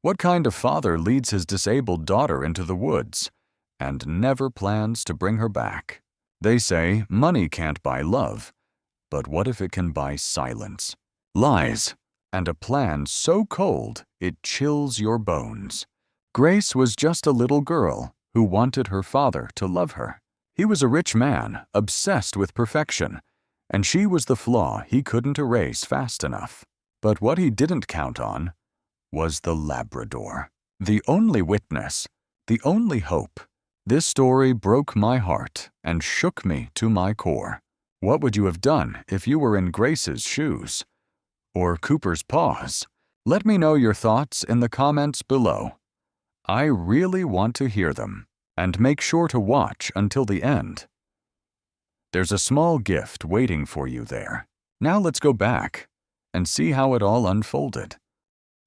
What kind of father leads his disabled daughter into the woods and never plans to bring her back? They say money can't buy love, but what if it can buy silence, lies, and a plan so cold it chills your bones? Grace was just a little girl who wanted her father to love her. He was a rich man, obsessed with perfection, and she was the flaw he couldn't erase fast enough. But what he didn't count on was the Labrador. The only witness, the only hope. This story broke my heart and shook me to my core. What would you have done if you were in Grace's shoes? Or Cooper's paws? Let me know your thoughts in the comments below. I really want to hear them, and make sure to watch until the end. There's a small gift waiting for you there. Now let's go back and see how it all unfolded.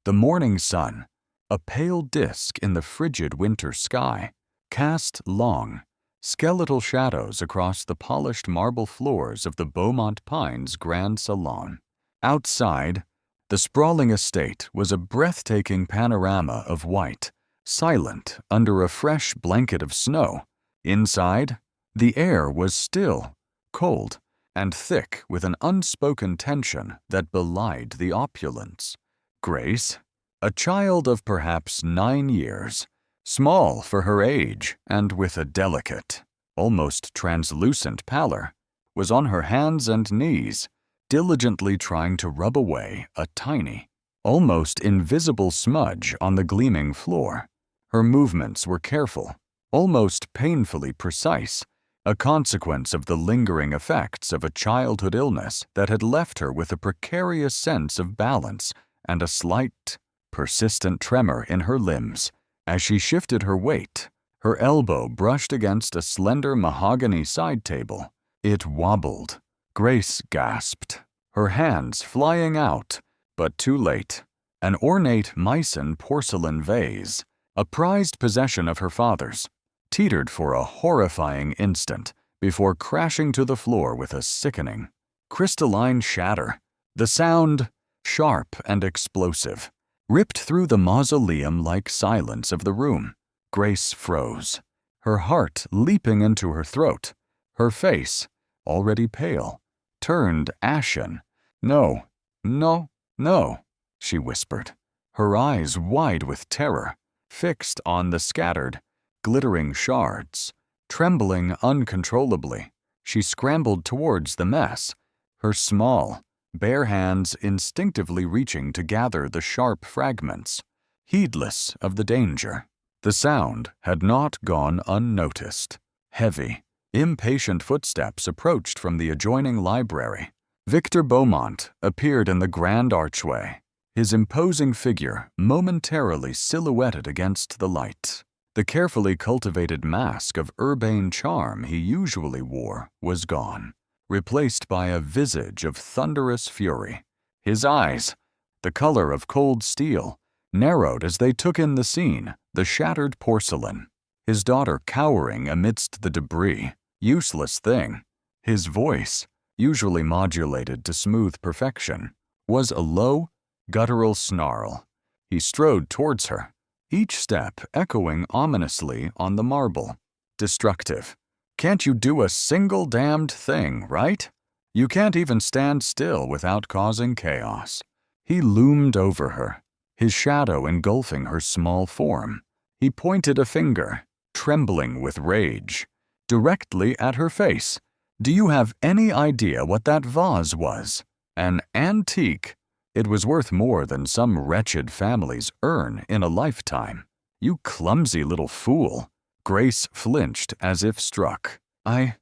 The morning sun, a pale disk in the frigid winter sky, cast long, skeletal shadows across the polished marble floors of the Beaumont Pines Grand Salon. Outside, the sprawling estate was a breathtaking panorama of white, silent under a fresh blanket of snow. Inside, the air was still, cold, and thick with an unspoken tension that belied the opulence. Grace, a child of perhaps 9 years, small for her age and with a delicate, almost translucent pallor, was on her hands and knees, diligently trying to rub away a tiny, almost invisible smudge on the gleaming floor. Her movements were careful, almost painfully precise, a consequence of the lingering effects of a childhood illness that had left her with a precarious sense of balance and a slight, persistent tremor in her limbs. As she shifted her weight, her elbow brushed against a slender mahogany side table. It wobbled. Grace gasped, her hands flying out, but too late. An ornate Meissen porcelain vase, a prized possession of her father's, teetered for a horrifying instant before crashing to the floor with a sickening, crystalline shatter. The sound, sharp and explosive, ripped through the mausoleum-like silence of the room. Grace froze, her heart leaping into her throat. Her face, already pale, turned ashen. "No, no, no," she whispered, her eyes wide with terror, fixed on the scattered, glittering shards. Trembling uncontrollably, she scrambled towards the mess, her small, bare hands instinctively reaching to gather the sharp fragments, heedless of the danger. The sound had not gone unnoticed. Heavy, impatient footsteps approached from the adjoining library. Victor Beaumont appeared in the grand archway, his imposing figure momentarily silhouetted against the light. The carefully cultivated mask of urbane charm he usually wore was gone, replaced by a visage of thunderous fury. His eyes, the color of cold steel, narrowed as they took in the scene, the shattered porcelain. His daughter cowering amidst the debris, useless thing. His voice, usually modulated to smooth perfection, was a low, guttural snarl. He strode towards her, each step echoing ominously on the marble. Destructive. Can't you do a single damned thing, right? You can't even stand still without causing chaos. He loomed over her, his shadow engulfing her small form. He pointed a finger, trembling with rage, directly at her face. "Do you have any idea what that vase was? An antique. It was worth more than some wretched families earn in a lifetime. You clumsy little fool." Grace flinched as if struck. I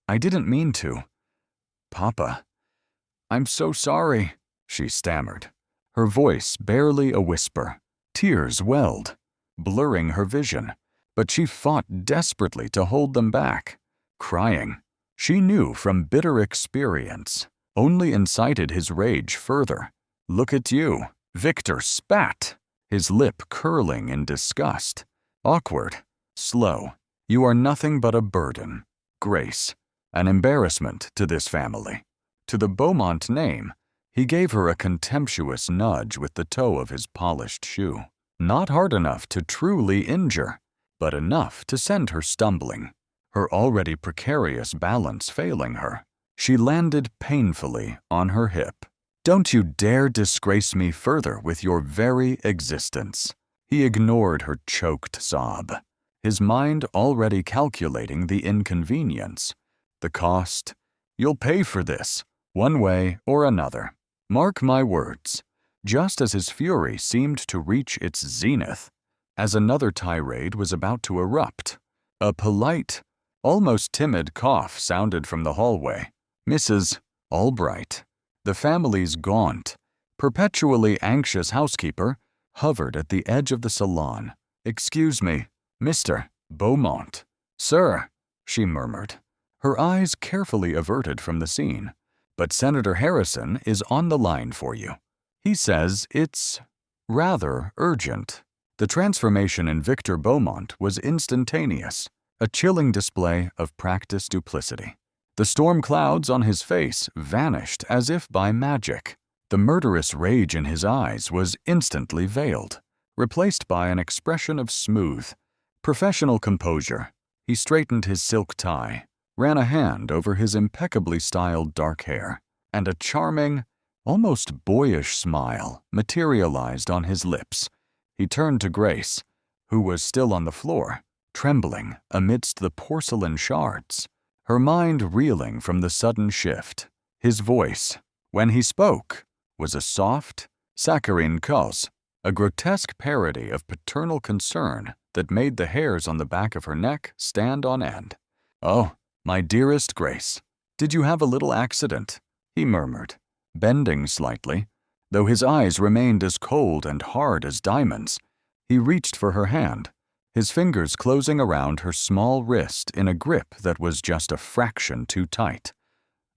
didn't mean to. Papa, I'm so sorry," she stammered, her voice barely a whisper. Tears welled, blurring her vision, but she fought desperately to hold them back. Crying, she knew from bitter experience, only incited his rage further. "Look at you." Victor spat, his lip curling in disgust. "Awkward, slow. You are nothing but a burden, Grace, an embarrassment to this family." To the Beaumont name, he gave her a contemptuous nudge with the toe of his polished shoe. Not hard enough to truly injure, but enough to send her stumbling, her already precarious balance failing her. She landed painfully on her hip. "Don't you dare disgrace me further with your very existence." He ignored her choked sob, his mind already calculating the inconvenience. "The cost? You'll pay for this, one way or another. Mark my words." Just as his fury seemed to reach its zenith, as another tirade was about to erupt, a polite, almost timid cough sounded from the hallway. Mrs. Albright, the family's gaunt, perpetually anxious housekeeper, hovered at the edge of the salon. "Excuse me, Mr. Beaumont." "Sir," she murmured, her eyes carefully averted from the scene. "But Senator Harrison is on the line for you. He says it's rather urgent." The transformation in Victor Beaumont was instantaneous, a chilling display of practiced duplicity. The storm clouds on his face vanished as if by magic. The murderous rage in his eyes was instantly veiled, replaced by an expression of smooth, professional composure. He straightened his silk tie, ran a hand over his impeccably styled dark hair, and a charming, almost boyish smile materialized on his lips. He turned to Grace, who was still on the floor, trembling amidst the porcelain shards, her mind reeling from the sudden shift. His voice, when he spoke, was a soft, saccharine cause, a grotesque parody of paternal concern that made the hairs on the back of her neck stand on end. "Oh, my dearest Grace, did you have a little accident?" he murmured, bending slightly. Though his eyes remained as cold and hard as diamonds, he reached for her hand, his fingers closing around her small wrist in a grip that was just a fraction too tight.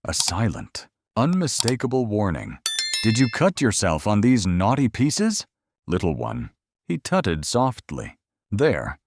A silent, unmistakable warning. "Did you cut yourself on these naughty pieces?" "Little one," he tutted softly. There,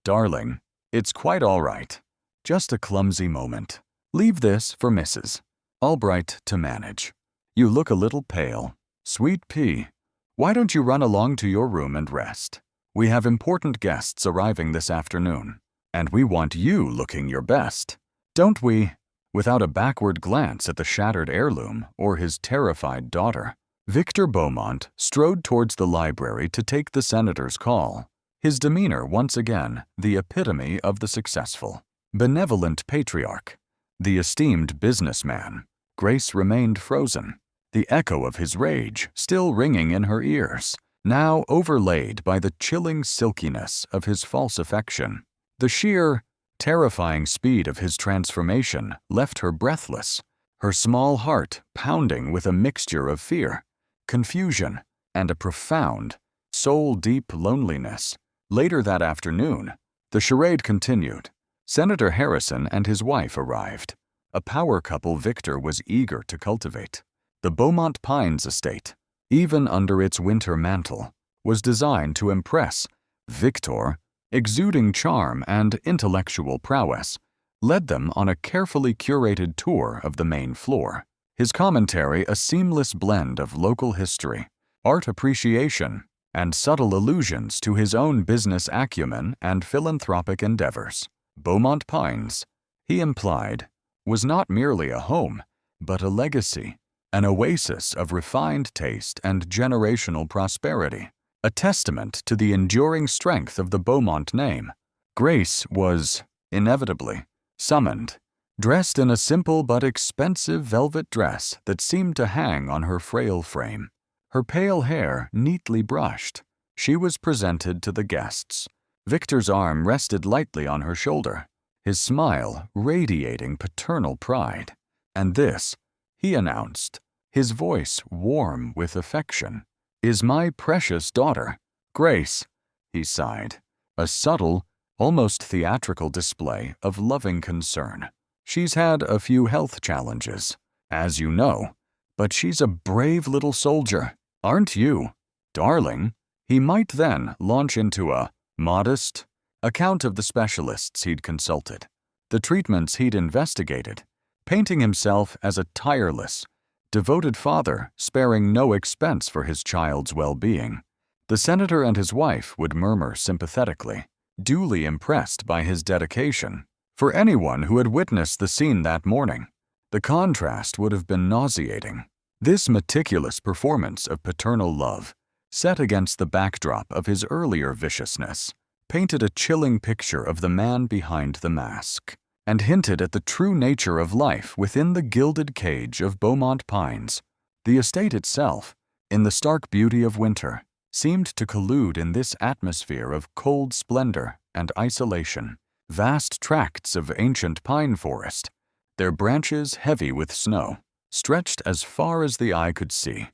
darling, it's quite all right. Just a clumsy moment. Leave this for Mrs. Albright to manage. You look a little pale. Sweet pea, why don't you run along to your room and rest? We have important guests arriving this afternoon, and we want you looking your best. Don't we?" Without a backward glance at the shattered heirloom or his terrified daughter, Victor Beaumont strode towards the library to take the senator's call, his demeanor once again the epitome of the successful, benevolent patriarch. The esteemed businessman. Grace remained frozen, the echo of his rage still ringing in her ears, now overlaid by the chilling silkiness of his false affection. The sheer, terrifying speed of his transformation left her breathless, her small heart pounding with a mixture of fear, confusion, and a profound, soul-deep loneliness. Later that afternoon, the charade continued. Senator Harrison and his wife arrived, a power couple Victor was eager to cultivate. The Beaumont Pines estate, even under its winter mantle, was designed to impress. Victor, exuding charm and intellectual prowess, led them on a carefully curated tour of the main floor, his commentary a seamless blend of local history, art appreciation, and subtle allusions to his own business acumen and philanthropic endeavors. Beaumont Pines, he implied, was not merely a home, but a legacy, an oasis of refined taste and generational prosperity, a testament to the enduring strength of the Beaumont name. Grace was, inevitably, summoned, dressed in a simple but expensive velvet dress that seemed to hang on her frail frame. Her pale hair neatly brushed, she was presented to the guests. Victor's arm rested lightly on her shoulder, his smile radiating paternal pride. "And this," he announced, his voice warm with affection, "is my precious daughter, Grace," he sighed, a subtle, almost theatrical display of loving concern. "She's had a few health challenges, as you know, but she's a brave little soldier, aren't you, darling?" He might then launch into a modest account of the specialists he'd consulted, the treatments he'd investigated, painting himself as a tireless, devoted father sparing no expense for his child's well-being. The senator and his wife would murmur sympathetically, duly impressed by his dedication. For anyone who had witnessed the scene that morning, the contrast would have been nauseating. This meticulous performance of paternal love, set against the backdrop of his earlier viciousness, painted a chilling picture of the man behind the mask, and hinted at the true nature of life within the gilded cage of Beaumont Pines. The estate itself, in the stark beauty of winter, seemed to collude in this atmosphere of cold splendor and isolation. Vast tracts of ancient pine forest, their branches heavy with snow, stretched as far as the eye could see.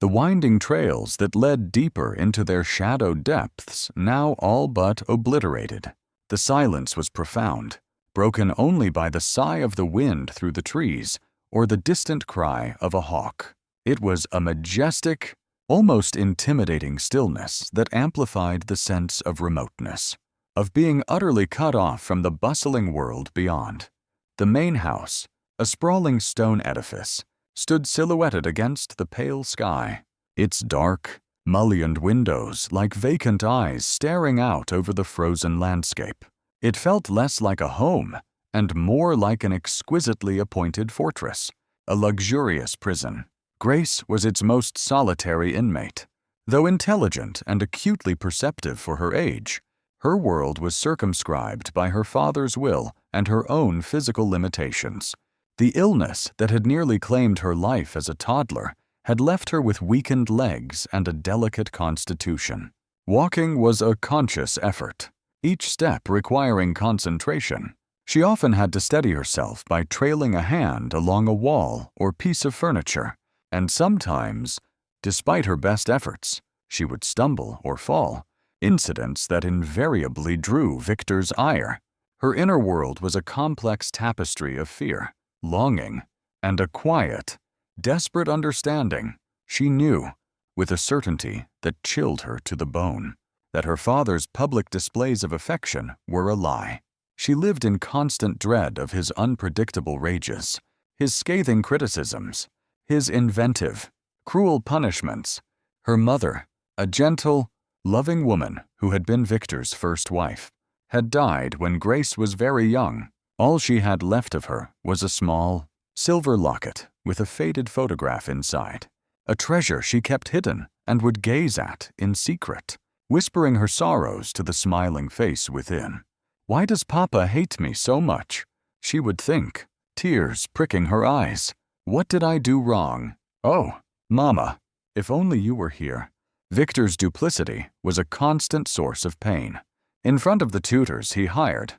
The winding trails that led deeper into their shadowed depths now all but obliterated. The silence was profound, broken only by the sigh of the wind through the trees or the distant cry of a hawk. It was a majestic, almost intimidating stillness that amplified the sense of remoteness, of being utterly cut off from the bustling world beyond. The main house, a sprawling stone edifice, stood silhouetted against the pale sky, its dark, mullioned windows like vacant eyes staring out over the frozen landscape. It felt less like a home and more like an exquisitely appointed fortress, a luxurious prison. Grace was its most solitary inmate. Though intelligent and acutely perceptive for her age, her world was circumscribed by her father's will and her own physical limitations. The illness that had nearly claimed her life as a toddler had left her with weakened legs and a delicate constitution. Walking was a conscious effort, each step requiring concentration. She often had to steady herself by trailing a hand along a wall or piece of furniture, and sometimes, despite her best efforts, she would stumble or fall, incidents that invariably drew Victor's ire. Her inner world was a complex tapestry of fear, longing, and a quiet, desperate understanding. She knew, with a certainty that chilled her to the bone, that her father's public displays of affection were a lie. She lived in constant dread of his unpredictable rages, his scathing criticisms, his inventive, cruel punishments. Her mother, a gentle, loving woman who had been Victor's first wife, had died when Grace was very young. All she had left of her was a small, silver locket with a faded photograph inside, a treasure she kept hidden and would gaze at in secret, whispering her sorrows to the smiling face within. "Why does Papa hate me so much?" she would think, tears pricking her eyes. "What did I do wrong? Oh, Mama, if only you were here." Victor's duplicity was a constant source of pain. In front of the tutors he hired,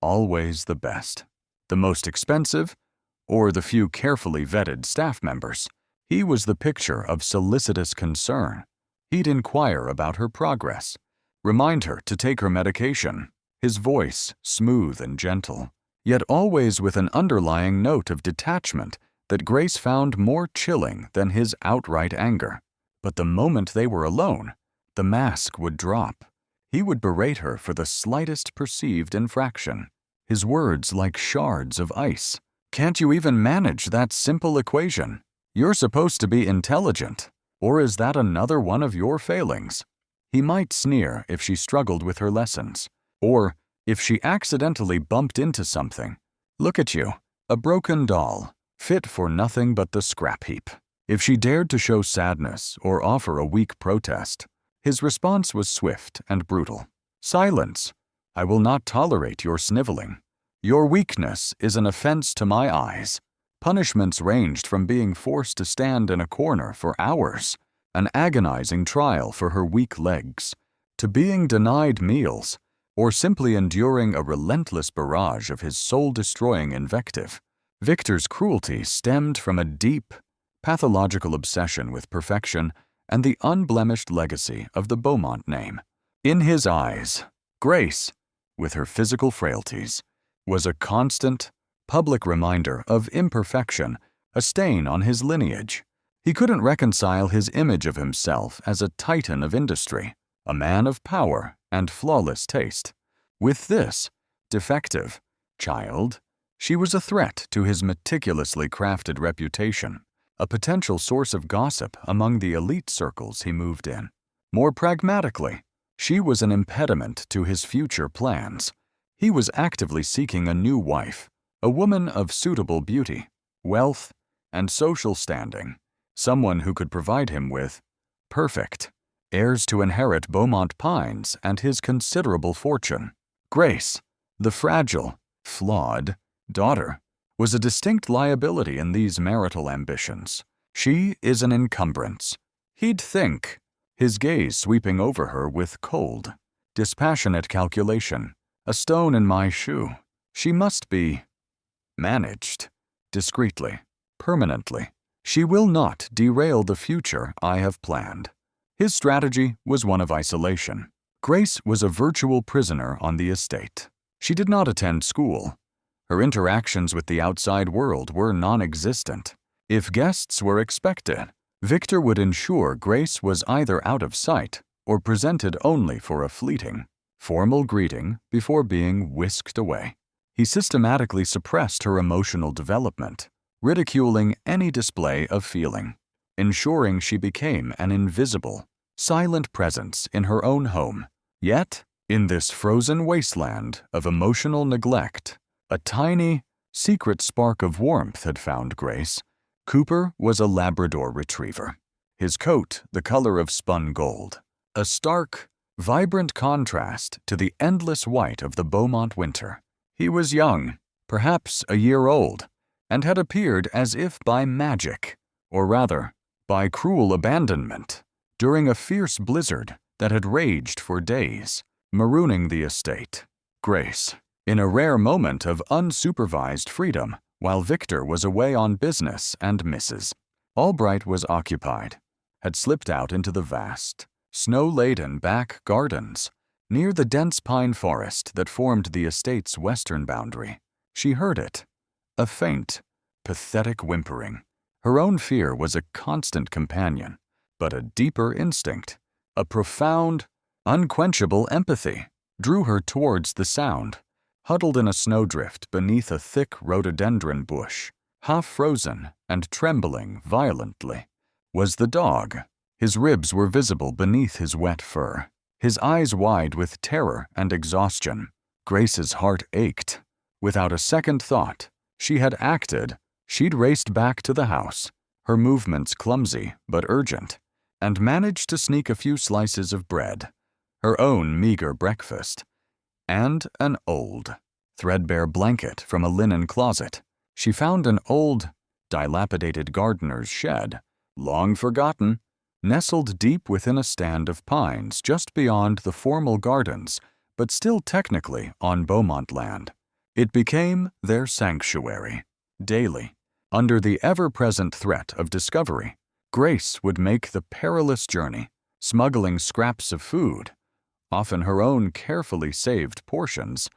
always the best, the most expensive, or the few carefully vetted staff members, he was the picture of solicitous concern. He'd inquire about her progress, remind her to take her medication, his voice smooth and gentle, yet always with an underlying note of detachment that Grace found more chilling than his outright anger. But the moment they were alone, the mask would drop. He would berate her for the slightest perceived infraction, his words like shards of ice. "Can't you even manage that simple equation? You're supposed to be intelligent. Or is that another one of your failings?" He might sneer if she struggled with her lessons, or if she accidentally bumped into something. "Look at you, a broken doll, fit for nothing but the scrap heap." If she dared to show sadness or offer a weak protest, his response was swift and brutal. "Silence. I will not tolerate your sniveling. Your weakness is an offense to my eyes." Punishments ranged from being forced to stand in a corner for hours, an agonizing trial for her weak legs, to being denied meals, or simply enduring a relentless barrage of his soul-destroying invective. Victor's cruelty stemmed from a deep, pathological obsession with perfection and the unblemished legacy of the Beaumont name. In his eyes, Grace, with her physical frailties, was a constant, public reminder of imperfection, a stain on his lineage. He couldn't reconcile his image of himself as a titan of industry, a man of power and flawless taste. With this defective child, she was a threat to his meticulously crafted reputation, a potential source of gossip among the elite circles he moved in. More pragmatically, she was an impediment to his future plans. He was actively seeking a new wife, a woman of suitable beauty, wealth, and social standing, someone who could provide him with perfect heirs to inherit Beaumont Pines and his considerable fortune. Grace, the fragile, flawed daughter, was a distinct liability in these marital ambitions. She is an encumbrance, he'd think, his gaze sweeping over her with cold, dispassionate calculation. A stone in my shoe. She must be managed, discreetly, permanently. She will not derail the future I have planned. His strategy was one of isolation. Grace was a virtual prisoner on the estate. She did not attend school. Her interactions with the outside world were non-existent. If guests were expected, Victor would ensure Grace was either out of sight or presented only for a fleeting, formal greeting before being whisked away. He systematically suppressed her emotional development, ridiculing any display of feeling, ensuring she became an invisible, silent presence in her own home. Yet, in this frozen wasteland of emotional neglect, a tiny, secret spark of warmth had found Grace. Cooper was a Labrador retriever, his coat the color of spun gold, a stark, vibrant contrast to the endless white of the Beaumont winter. He was young, perhaps a year old, and had appeared as if by magic, or rather, by cruel abandonment, during a fierce blizzard that had raged for days, marooning the estate. Grace, in a rare moment of unsupervised freedom, while Victor was away on business and Mrs. Albright was occupied, had slipped out into the vast, snow-laden back gardens, near the dense pine forest that formed the estate's western boundary. She heard it, a faint, pathetic whimpering. Her own fear was a constant companion, but a deeper instinct, a profound, unquenchable empathy, drew her towards the sound. Huddled in a snowdrift beneath a thick rhododendron bush, half frozen and trembling violently, was the dog. His ribs were visible beneath his wet fur, his eyes wide with terror and exhaustion. Grace's heart ached. Without a second thought, she had acted. She'd raced back to the house, her movements clumsy but urgent, and managed to sneak a few slices of bread, her own meager breakfast, and an old, threadbare blanket from a linen closet. She found an old, dilapidated gardener's shed, long forgotten, nestled deep within a stand of pines just beyond the formal gardens, but still technically on Beaumont land. It became their sanctuary. Daily, under the ever-present threat of discovery, Grace would make the perilous journey, smuggling scraps of food, often her own carefully saved portions,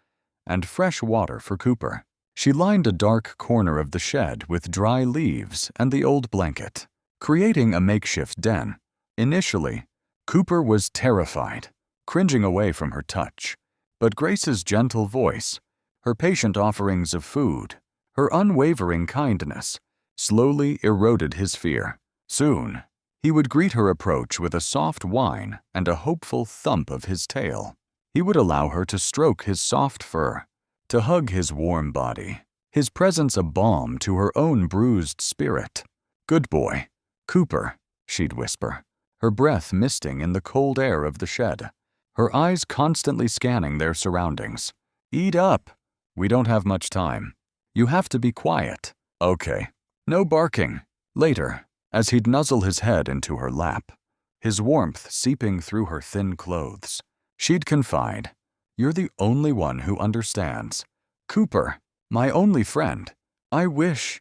and fresh water for Cooper. She lined a dark corner of the shed with dry leaves and the old blanket, creating a makeshift den. Initially, Cooper was terrified, cringing away from her touch, but Grace's gentle voice, her patient offerings of food, her unwavering kindness, slowly eroded his fear. Soon, he would greet her approach with a soft whine and a hopeful thump of his tail. He would allow her to stroke his soft fur, to hug his warm body, his presence a balm to her own bruised spirit. "Good boy, Cooper," she'd whisper, her breath misting in the cold air of the shed, her eyes constantly scanning their surroundings. "Eat up. We don't have much time. You have to be quiet." "Okay. No barking." Later, as he'd nuzzle his head into her lap, his warmth seeping through her thin clothes, she'd confide, "You're the only one who understands. Cooper, my only friend. I wish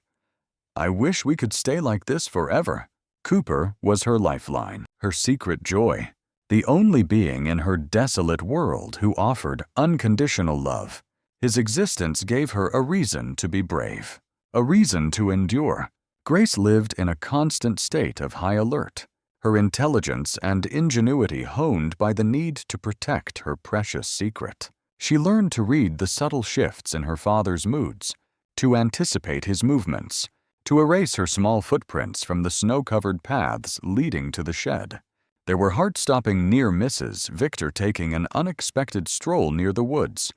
we could stay like this forever." Cooper was her lifeline, her secret joy, the only being in her desolate world who offered unconditional love. His existence gave her a reason to be brave, a reason to endure. Grace lived in a constant state of high alert, her intelligence and ingenuity honed by the need to protect her precious secret. She learned to read the subtle shifts in her father's moods, to anticipate his movements, to erase her small footprints from the snow-covered paths leading to the shed. There were heart-stopping near misses, Victor taking an unexpected stroll near the woods,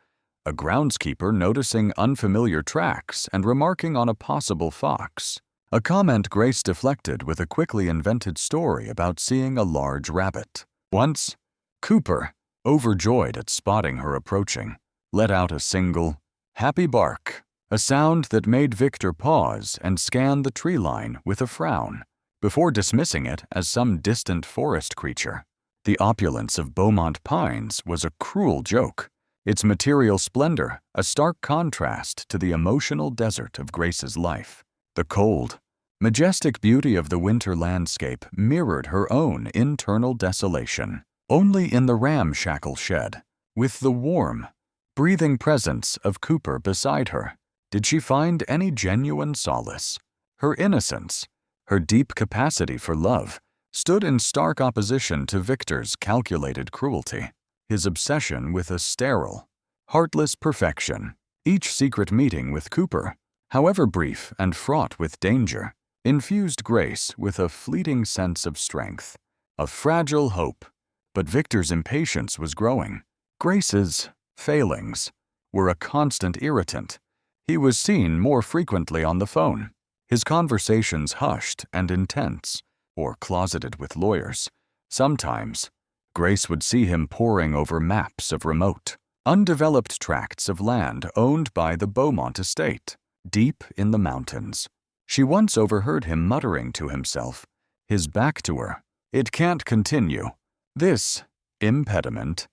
a groundskeeper noticing unfamiliar tracks and remarking on a possible fox, a comment Grace deflected with a quickly invented story about seeing a large rabbit. Once, Cooper, overjoyed at spotting her approaching, let out a single, happy bark, a sound that made Victor pause and scan the tree line with a frown, before dismissing it as some distant forest creature. The opulence of Beaumont Pines was a cruel joke, its material splendor a stark contrast to the emotional desert of Grace's life. The cold, majestic beauty of the winter landscape mirrored her own internal desolation. Only in the ramshackle shed, with the warm, breathing presence of Cooper beside her, did she find any genuine solace. Her innocence, her deep capacity for love, stood in stark opposition to Victor's calculated cruelty, his obsession with a sterile, heartless perfection. Each secret meeting with Cooper, however brief and fraught with danger, infused Grace with a fleeting sense of strength, a fragile hope. But Victor's impatience was growing. Grace's failings were a constant irritant. He was seen more frequently on the phone, his conversations hushed and intense, or closeted with lawyers. Sometimes, Grace would see him poring over maps of remote, undeveloped tracts of land owned by the Beaumont estate, deep in the mountains. She once overheard him muttering to himself, his back to her, "It can't continue. This impediment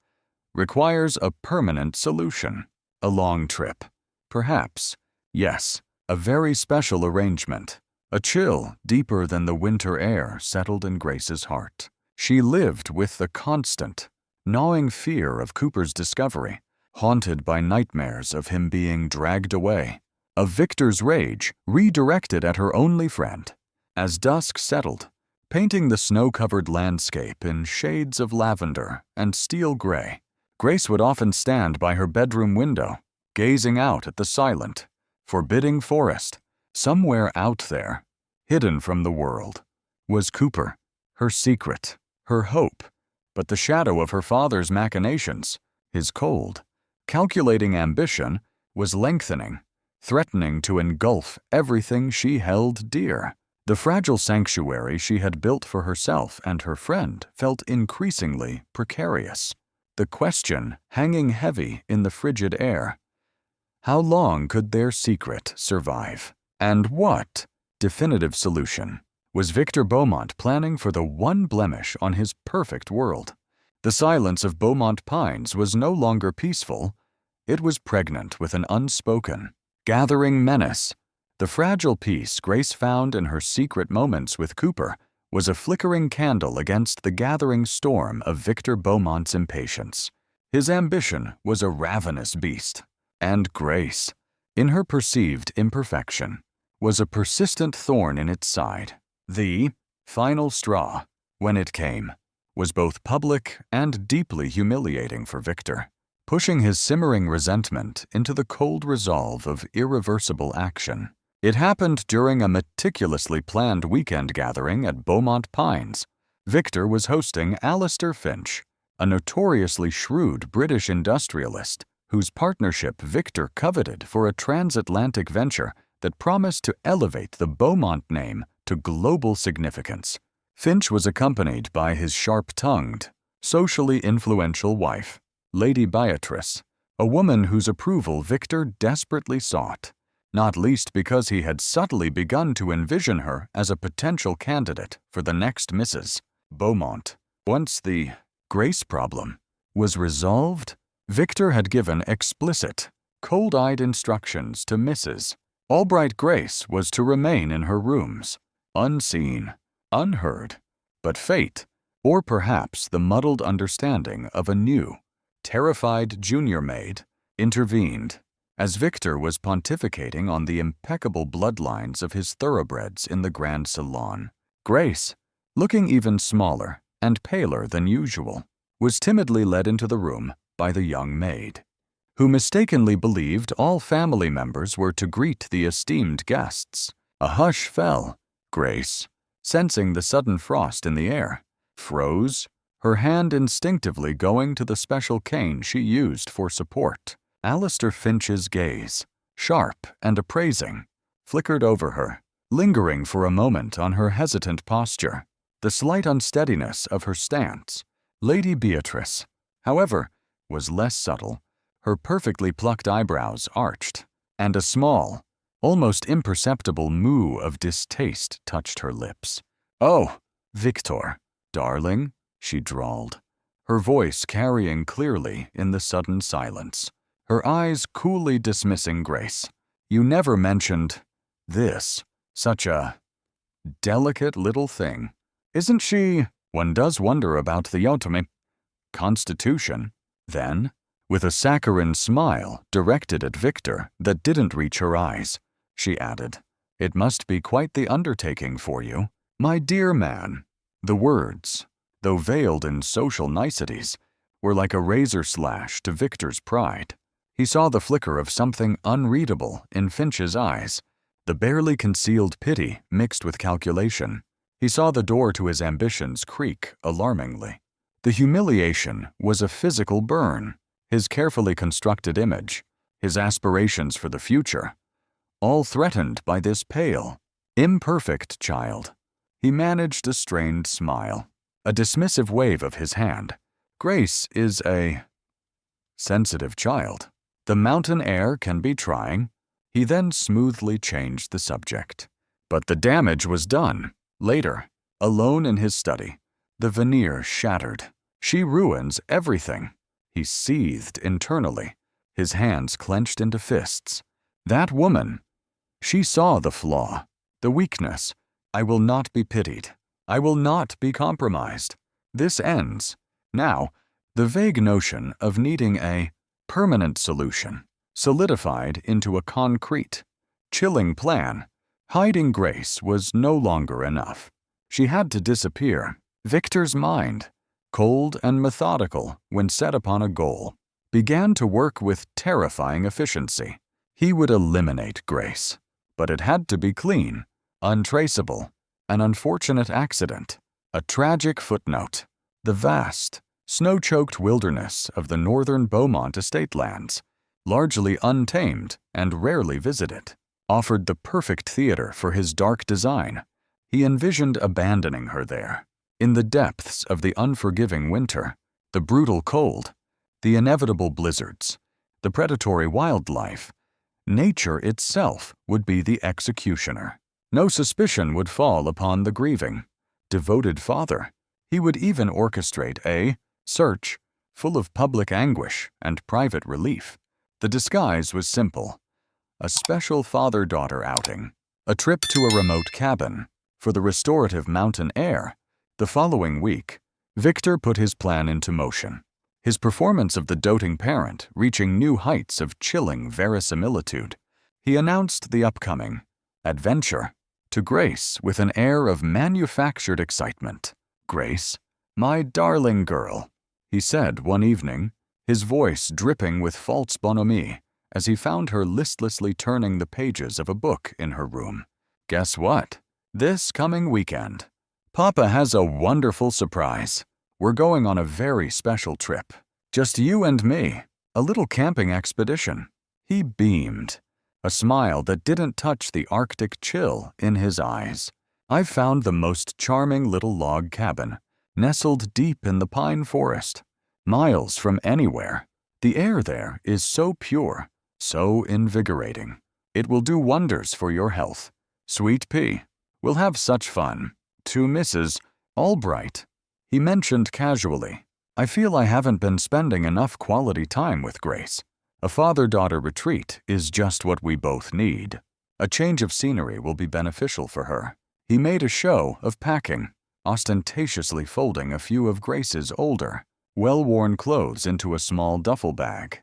requires a permanent solution. A long trip. Perhaps, yes, a very special arrangement." A chill deeper than the winter air settled in Grace's heart. She lived with the constant, gnawing fear of Cooper's discovery, haunted by nightmares of him being dragged away, of Victor's rage redirected at her only friend. As dusk settled, painting the snow-covered landscape in shades of lavender and steel gray, Grace would often stand by her bedroom window, gazing out at the silent, forbidding forest. Somewhere out there, hidden from the world, was Cooper, her secret, her hope, but the shadow of her father's machinations, his cold, calculating ambition, was lengthening, threatening to engulf everything she held dear. The fragile sanctuary she had built for herself and her friend felt increasingly precarious. The question hanging heavy in the frigid air: how long could their secret survive? And what definitive solution was Victor Beaumont planning for the one blemish on his perfect world? The silence of Beaumont Pines was no longer peaceful. It was pregnant with an unspoken, gathering menace. The fragile peace Grace found in her secret moments with Cooper was a flickering candle against the gathering storm of Victor Beaumont's impatience. His ambition was a ravenous beast, and Grace, in her perceived imperfection, was a persistent thorn in its side. The final straw, when it came, was both public and deeply humiliating for Victor, pushing his simmering resentment into the cold resolve of irreversible action. It happened during a meticulously planned weekend gathering at Beaumont Pines. Victor was hosting Alistair Finch, a notoriously shrewd British industrialist whose partnership Victor coveted for a transatlantic venture that promised to elevate the Beaumont name to global significance. Finch was accompanied by his sharp-tongued, socially influential wife, Lady Beatrice, a woman whose approval Victor desperately sought, not least because he had subtly begun to envision her as a potential candidate for the next Mrs. Beaumont. Once the Grace problem was resolved, Victor had given explicit, cold-eyed instructions to Mrs. Albright Grace was to remain in her rooms, unseen, unheard, but fate, or perhaps the muddled understanding of a new, terrified junior maid, intervened, as Victor was pontificating on the impeccable bloodlines of his thoroughbreds in the grand salon. Grace, looking even smaller and paler than usual, was timidly led into the room by the young maid, who mistakenly believed all family members were to greet the esteemed guests. A hush fell. Grace, sensing the sudden frost in the air, froze, her hand instinctively going to the special cane she used for support. Alistair Finch's gaze, sharp and appraising, flickered over her, lingering for a moment on her hesitant posture, the slight unsteadiness of her stance. Lady Beatrice, however, was less subtle. Her perfectly plucked eyebrows arched, and a small, almost imperceptible moo of distaste touched her lips. "Oh, Victor, darling," she drawled, her voice carrying clearly in the sudden silence, her eyes coolly dismissing Grace. "You never mentioned this, such a delicate little thing. Isn't she? One does wonder about the ultimate constitution." Then, with a saccharine smile directed at Victor that didn't reach her eyes, she added, "It must be quite the undertaking for you, my dear man." The words, though veiled in social niceties, were like a razor slash to Victor's pride. He saw the flicker of something unreadable in Finch's eyes, the barely concealed pity mixed with calculation. He saw the door to his ambitions creak alarmingly. The humiliation was a physical burn. His carefully constructed image, his aspirations for the future, all threatened by this pale, imperfect child. He managed a strained smile, a dismissive wave of his hand. "Grace is a sensitive child. The mountain air can be trying." He then smoothly changed the subject. But the damage was done. Later, alone in his study, the veneer shattered. "She ruins everything." He seethed internally, his hands clenched into fists. That woman, she saw the flaw, the weakness. "I will not be pitied. I will not be compromised. This ends." Now, the vague notion of needing a permanent solution solidified into a concrete, chilling plan. Hiding Grace was no longer enough. She had to disappear. Victor's mind, cold and methodical when set upon a goal, began to work with terrifying efficiency. He would eliminate Grace, but it had to be clean, untraceable, an unfortunate accident, a tragic footnote. The vast, snow-choked wilderness of the northern Beaumont estate lands, largely untamed and rarely visited, offered the perfect theater for his dark design. He envisioned abandoning her there, in the depths of the unforgiving winter, the brutal cold, the inevitable blizzards, the predatory wildlife. Nature itself would be the executioner. No suspicion would fall upon the grieving, devoted father. He would even orchestrate a search full of public anguish and private relief. The disguise was simple: a special father-daughter outing, a trip to a remote cabin for the restorative mountain air. The following week, Victor put his plan into motion, his performance of the doting parent reaching new heights of chilling verisimilitude. He announced the upcoming adventure to Grace with an air of manufactured excitement. "Grace, my darling girl," he said one evening, his voice dripping with false bonhomie as he found her listlessly turning the pages of a book in her room. "Guess what? This coming weekend, Papa has a wonderful surprise. We're going on a very special trip. Just you and me, a little camping expedition." He beamed, a smile that didn't touch the Arctic chill in his eyes. "I've found the most charming little log cabin, nestled deep in the pine forest, miles from anywhere. The air there is so pure, so invigorating. It will do wonders for your health. Sweet pea, we'll have such fun. To Mrs. Albright," he mentioned casually, "I feel I haven't been spending enough quality time with Grace. A father-daughter retreat is just what we both need. A change of scenery will be beneficial for her." He made a show of packing, ostentatiously folding a few of Grace's older, well-worn clothes into a small duffel bag.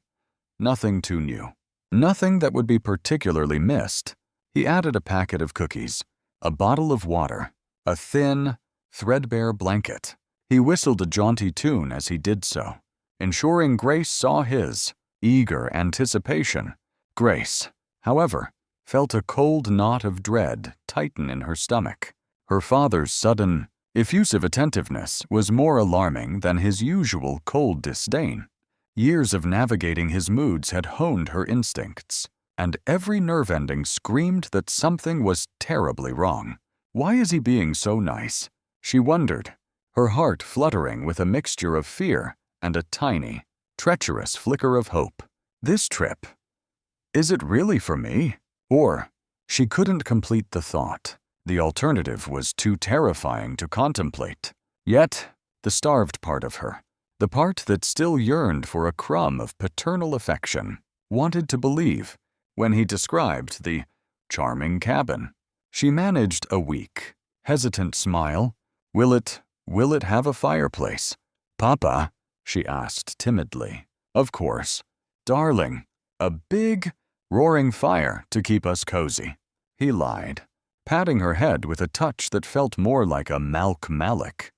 Nothing too new, nothing that would be particularly missed. He added a packet of cookies, a bottle of water, a thin, threadbare blanket. He whistled a jaunty tune as he did so, ensuring Grace saw his eager anticipation. Grace, however, felt a cold knot of dread tighten in her stomach. Her father's sudden Effusive attentiveness was more alarming than his usual cold disdain. Years of navigating his moods had honed her instincts, and every nerve ending screamed that something was terribly wrong. Why is he being so nice? She wondered, her heart fluttering with a mixture of fear and a tiny, treacherous flicker of hope. This trip, is it really for me? Or, she couldn't complete the thought. The alternative was too terrifying to contemplate. Yet, the starved part of her, the part that still yearned for a crumb of paternal affection, wanted to believe when he described the charming cabin. She managed a weak, hesitant smile. Will it have a fireplace? Papa, she asked timidly. Of course. Darling, a big, roaring fire to keep us cozy. He lied, patting her head with a touch that felt more like a Malik,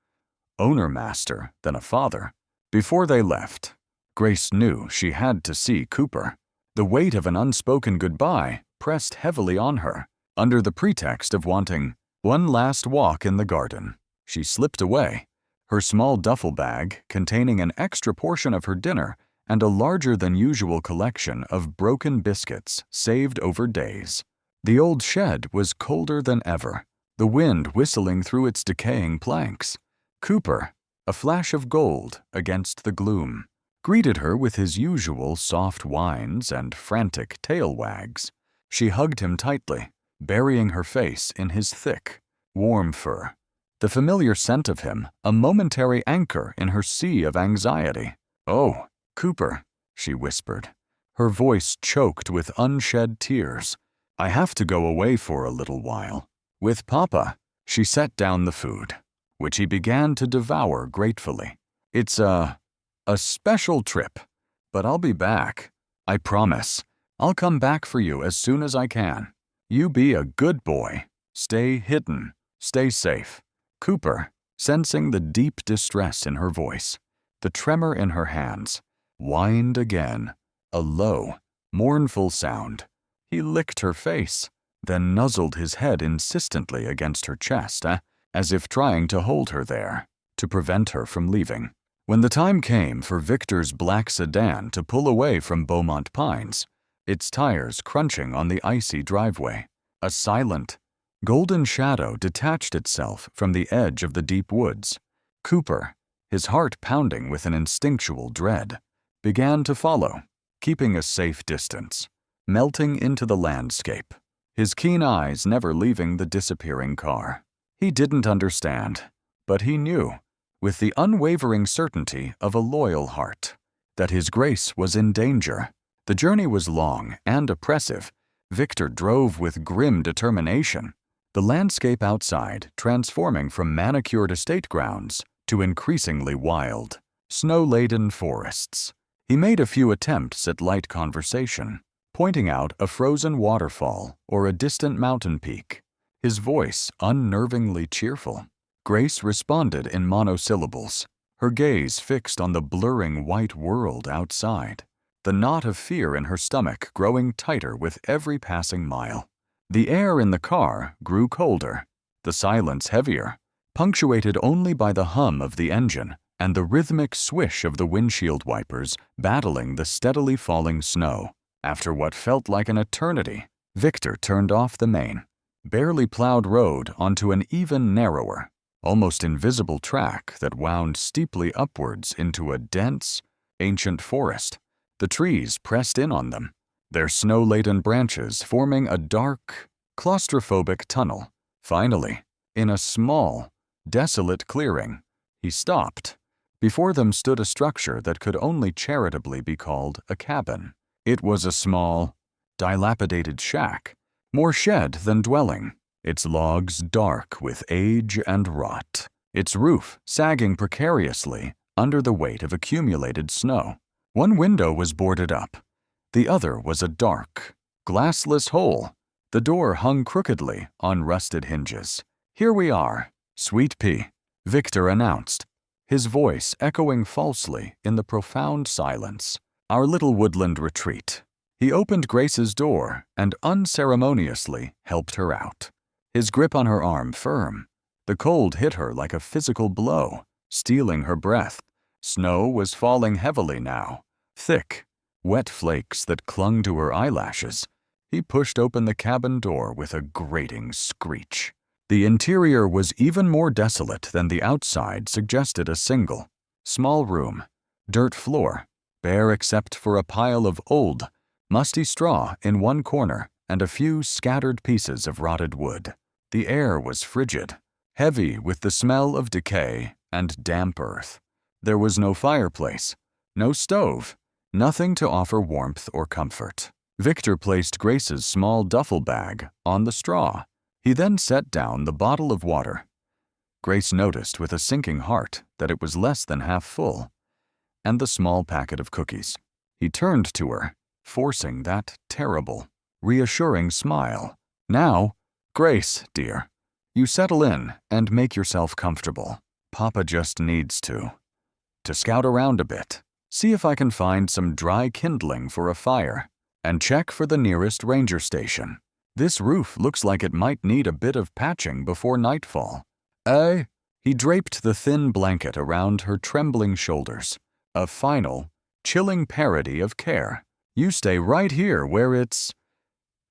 owner-master than a father. Before they left, Grace knew she had to see Cooper. The weight of an unspoken goodbye pressed heavily on her. Under the pretext of wanting one last walk in the garden, she slipped away, her small duffel bag containing an extra portion of her dinner and a larger-than-usual collection of broken biscuits saved over days. The old shed was colder than ever, the wind whistling through its decaying planks. Cooper, a flash of gold against the gloom, greeted her with his usual soft whines and frantic tail wags. She hugged him tightly, burying her face in his thick, warm fur. The familiar scent of him, a momentary anchor in her sea of anxiety. "Oh, Cooper," she whispered, her voice choked with unshed tears. "I have to go away for a little while. With Papa." She set down the food, which he began to devour gratefully. "It's a special trip, but I'll be back. I promise. I'll come back for you as soon as I can. You be a good boy. Stay hidden. Stay safe." Cooper, sensing the deep distress in her voice, the tremor in her hands, whined again, a low, mournful sound. He licked her face, then nuzzled his head insistently against her chest, as if trying to hold her there, to prevent her from leaving. When the time came for Victor's black sedan to pull away from Beaumont Pines, its tires crunching on the icy driveway, a silent, golden shadow detached itself from the edge of the deep woods. Cooper, his heart pounding with an instinctual dread, began to follow, keeping a safe distance, melting into the landscape, his keen eyes never leaving the disappearing car. He didn't understand, but he knew, with the unwavering certainty of a loyal heart, that his Grace was in danger. The journey was long and oppressive. Victor drove with grim determination, the landscape outside transforming from manicured estate grounds to increasingly wild, snow-laden forests. He made a few attempts at light conversation, pointing out a frozen waterfall or a distant mountain peak, his voice unnervingly cheerful. Grace responded in monosyllables, her gaze fixed on the blurring white world outside, the knot of fear in her stomach growing tighter with every passing mile. The air in the car grew colder, the silence heavier, punctuated only by the hum of the engine and the rhythmic swish of the windshield wipers battling the steadily falling snow. After what felt like an eternity, Victor turned off the main, barely plowed road onto an even narrower, almost invisible track that wound steeply upwards into a dense, ancient forest. The trees pressed in on them, their snow-laden branches forming a dark, claustrophobic tunnel. Finally, in a small, desolate clearing, he stopped. Before them stood a structure that could only charitably be called a cabin. It was a small, dilapidated shack, more shed than dwelling, its logs dark with age and rot, its roof sagging precariously under the weight of accumulated snow. One window was boarded up. The other was a dark, glassless hole. The door hung crookedly on rusted hinges. "Here we are, Sweet Pea," Victor announced, his voice echoing falsely in the profound silence. "Our little woodland retreat." He opened Grace's door and unceremoniously helped her out, his grip on her arm firm, The cold hit her like a physical blow, stealing her breath. Snow was falling heavily now, thick, wet flakes that clung to her eyelashes. He pushed open the cabin door with a grating screech. The interior was even more desolate than the outside suggested. A single, small room, dirt floor, bare except for a pile of old, musty straw in one corner and a few scattered pieces of rotted wood. The air was frigid, heavy with the smell of decay and damp earth. There was no fireplace, no stove, nothing to offer warmth or comfort. Victor placed Grace's small duffel bag on the straw. He then set down the bottle of water. Grace noticed with a sinking heart that it was less than half full, and the small packet of cookies. He turned to her, forcing that terrible, reassuring smile. "Now, Grace, dear, you settle in and make yourself comfortable. Papa just needs to scout around a bit, see if I can find some dry kindling for a fire, and check for the nearest ranger station. This roof looks like it might need a bit of patching before nightfall." He draped the thin blanket around her trembling shoulders, a final, chilling parody of care. "You stay right here where it's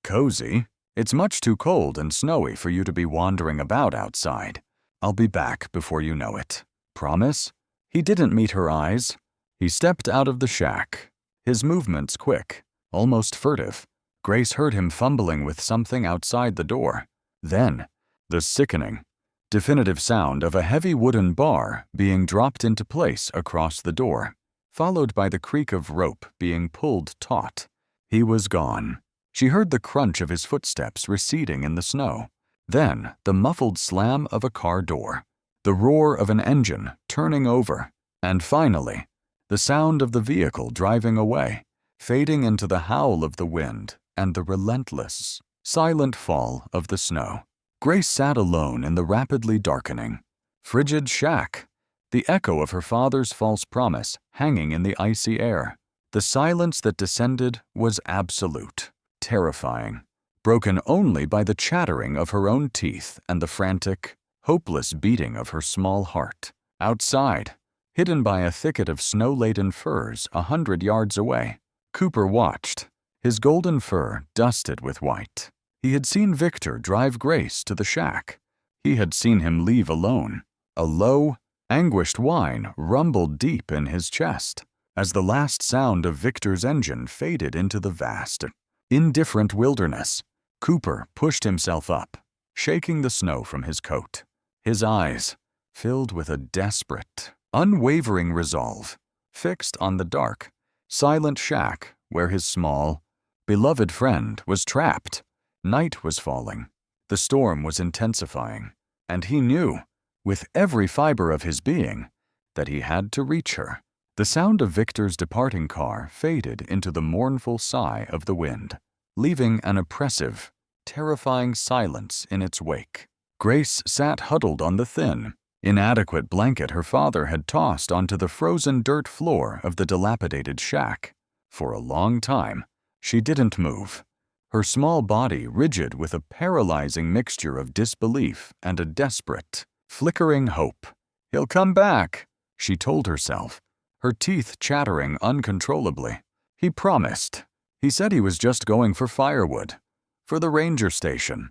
cozy. It's much too cold and snowy for you to be wandering about outside. I'll be back before you know it. Promise?" He didn't meet her eyes. He stepped out of the shack, his movements quick, almost furtive. Grace heard him fumbling with something outside the door. Then, the sickening, definitive sound of a heavy wooden bar being dropped into place across the door, followed by the creak of rope being pulled taut. He was gone. She heard the crunch of his footsteps receding in the snow. Then, the muffled slam of a car door, the roar of an engine turning over, and finally, the sound of the vehicle driving away, fading into the howl of the wind and the relentless, silent fall of the snow. Grace sat alone in the rapidly darkening, frigid shack, the echo of her father's false promise hanging in the icy air. The silence that descended was absolute, terrifying, broken only by the chattering of her own teeth and the frantic, hopeless beating of her small heart. Outside, hidden by a thicket of snow-laden firs 100 yards away, Cooper watched, his golden fur dusted with white. He had seen Victor drive Grace to the shack. He had seen him leave alone. A low, anguished whine rumbled deep in his chest as the last sound of Victor's engine faded into the vast, indifferent wilderness. Cooper pushed himself up, shaking the snow from his coat, his eyes filled with a desperate, unwavering resolve, fixed on the dark, silent shack where his small, beloved friend was trapped. Night was falling. The storm was intensifying, and he knew, with every fiber of his being, that he had to reach her. The sound of Victor's departing car faded into the mournful sigh of the wind, leaving an oppressive, terrifying silence in its wake. Grace sat huddled on the thin, inadequate blanket her father had tossed onto the frozen dirt floor of the dilapidated shack. For a long time, she didn't move, her small body rigid with a paralyzing mixture of disbelief and a desperate, flickering hope. "He'll come back," she told herself, her teeth chattering uncontrollably. "He promised. He said he was just going for firewood, for the ranger station.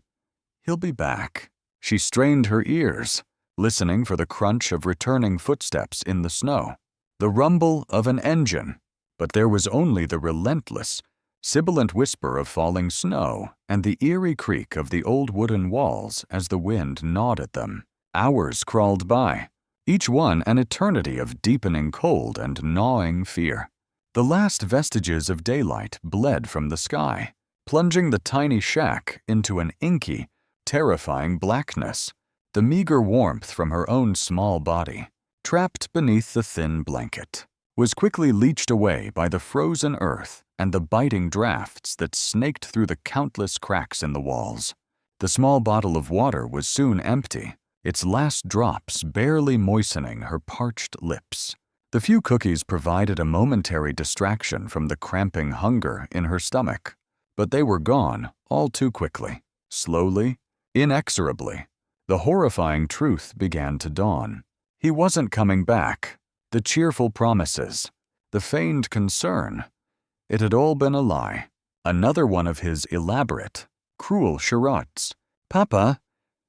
He'll be back." She strained her ears, listening for the crunch of returning footsteps in the snow, the rumble of an engine, but there was only the relentless, sibilant whisper of falling snow and the eerie creak of the old wooden walls as the wind gnawed at them. Hours crawled by, each one an eternity of deepening cold and gnawing fear. The last vestiges of daylight bled from the sky, plunging the tiny shack into an inky, terrifying blackness. The meager warmth from her own small body, trapped beneath the thin blanket, was quickly leached away by the frozen earth and the biting drafts that snaked through the countless cracks in the walls. The small bottle of water was soon empty, its last drops barely moistening her parched lips. The few cookies provided a momentary distraction from the cramping hunger in her stomach, but they were gone all too quickly, slowly, inexorably. The horrifying truth began to dawn. He wasn't coming back. The cheerful promises, the feigned concern, it had all been a lie. Another one of his elaborate, cruel charades. "Papa,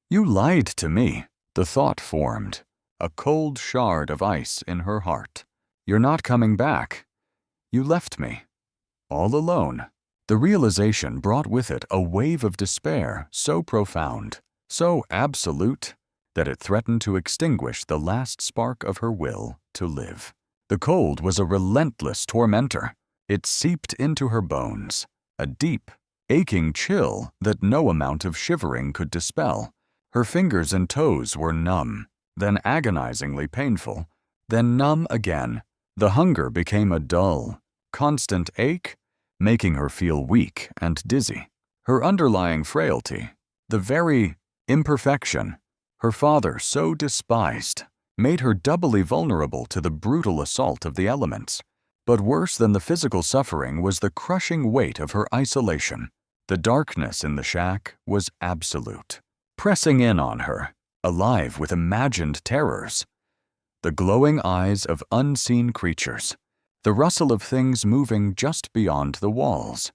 you lied to me." The thought formed, a cold shard of ice in her heart. "You're not coming back. You left me. All alone." The realization brought with it a wave of despair so profound, so absolute, that it threatened to extinguish the last spark of her will to live. The cold was a relentless tormentor. It seeped into her bones, a deep, aching chill that no amount of shivering could dispel. Her fingers and toes were numb, then agonizingly painful, then numb again. The hunger became a dull, constant ache, making her feel weak and dizzy. Her underlying frailty, the very imperfection her father so despised, made her doubly vulnerable to the brutal assault of the elements. But worse than the physical suffering was the crushing weight of her isolation. The darkness in the shack was absolute, pressing in on her, alive with imagined terrors. The glowing eyes of unseen creatures, the rustle of things moving just beyond the walls.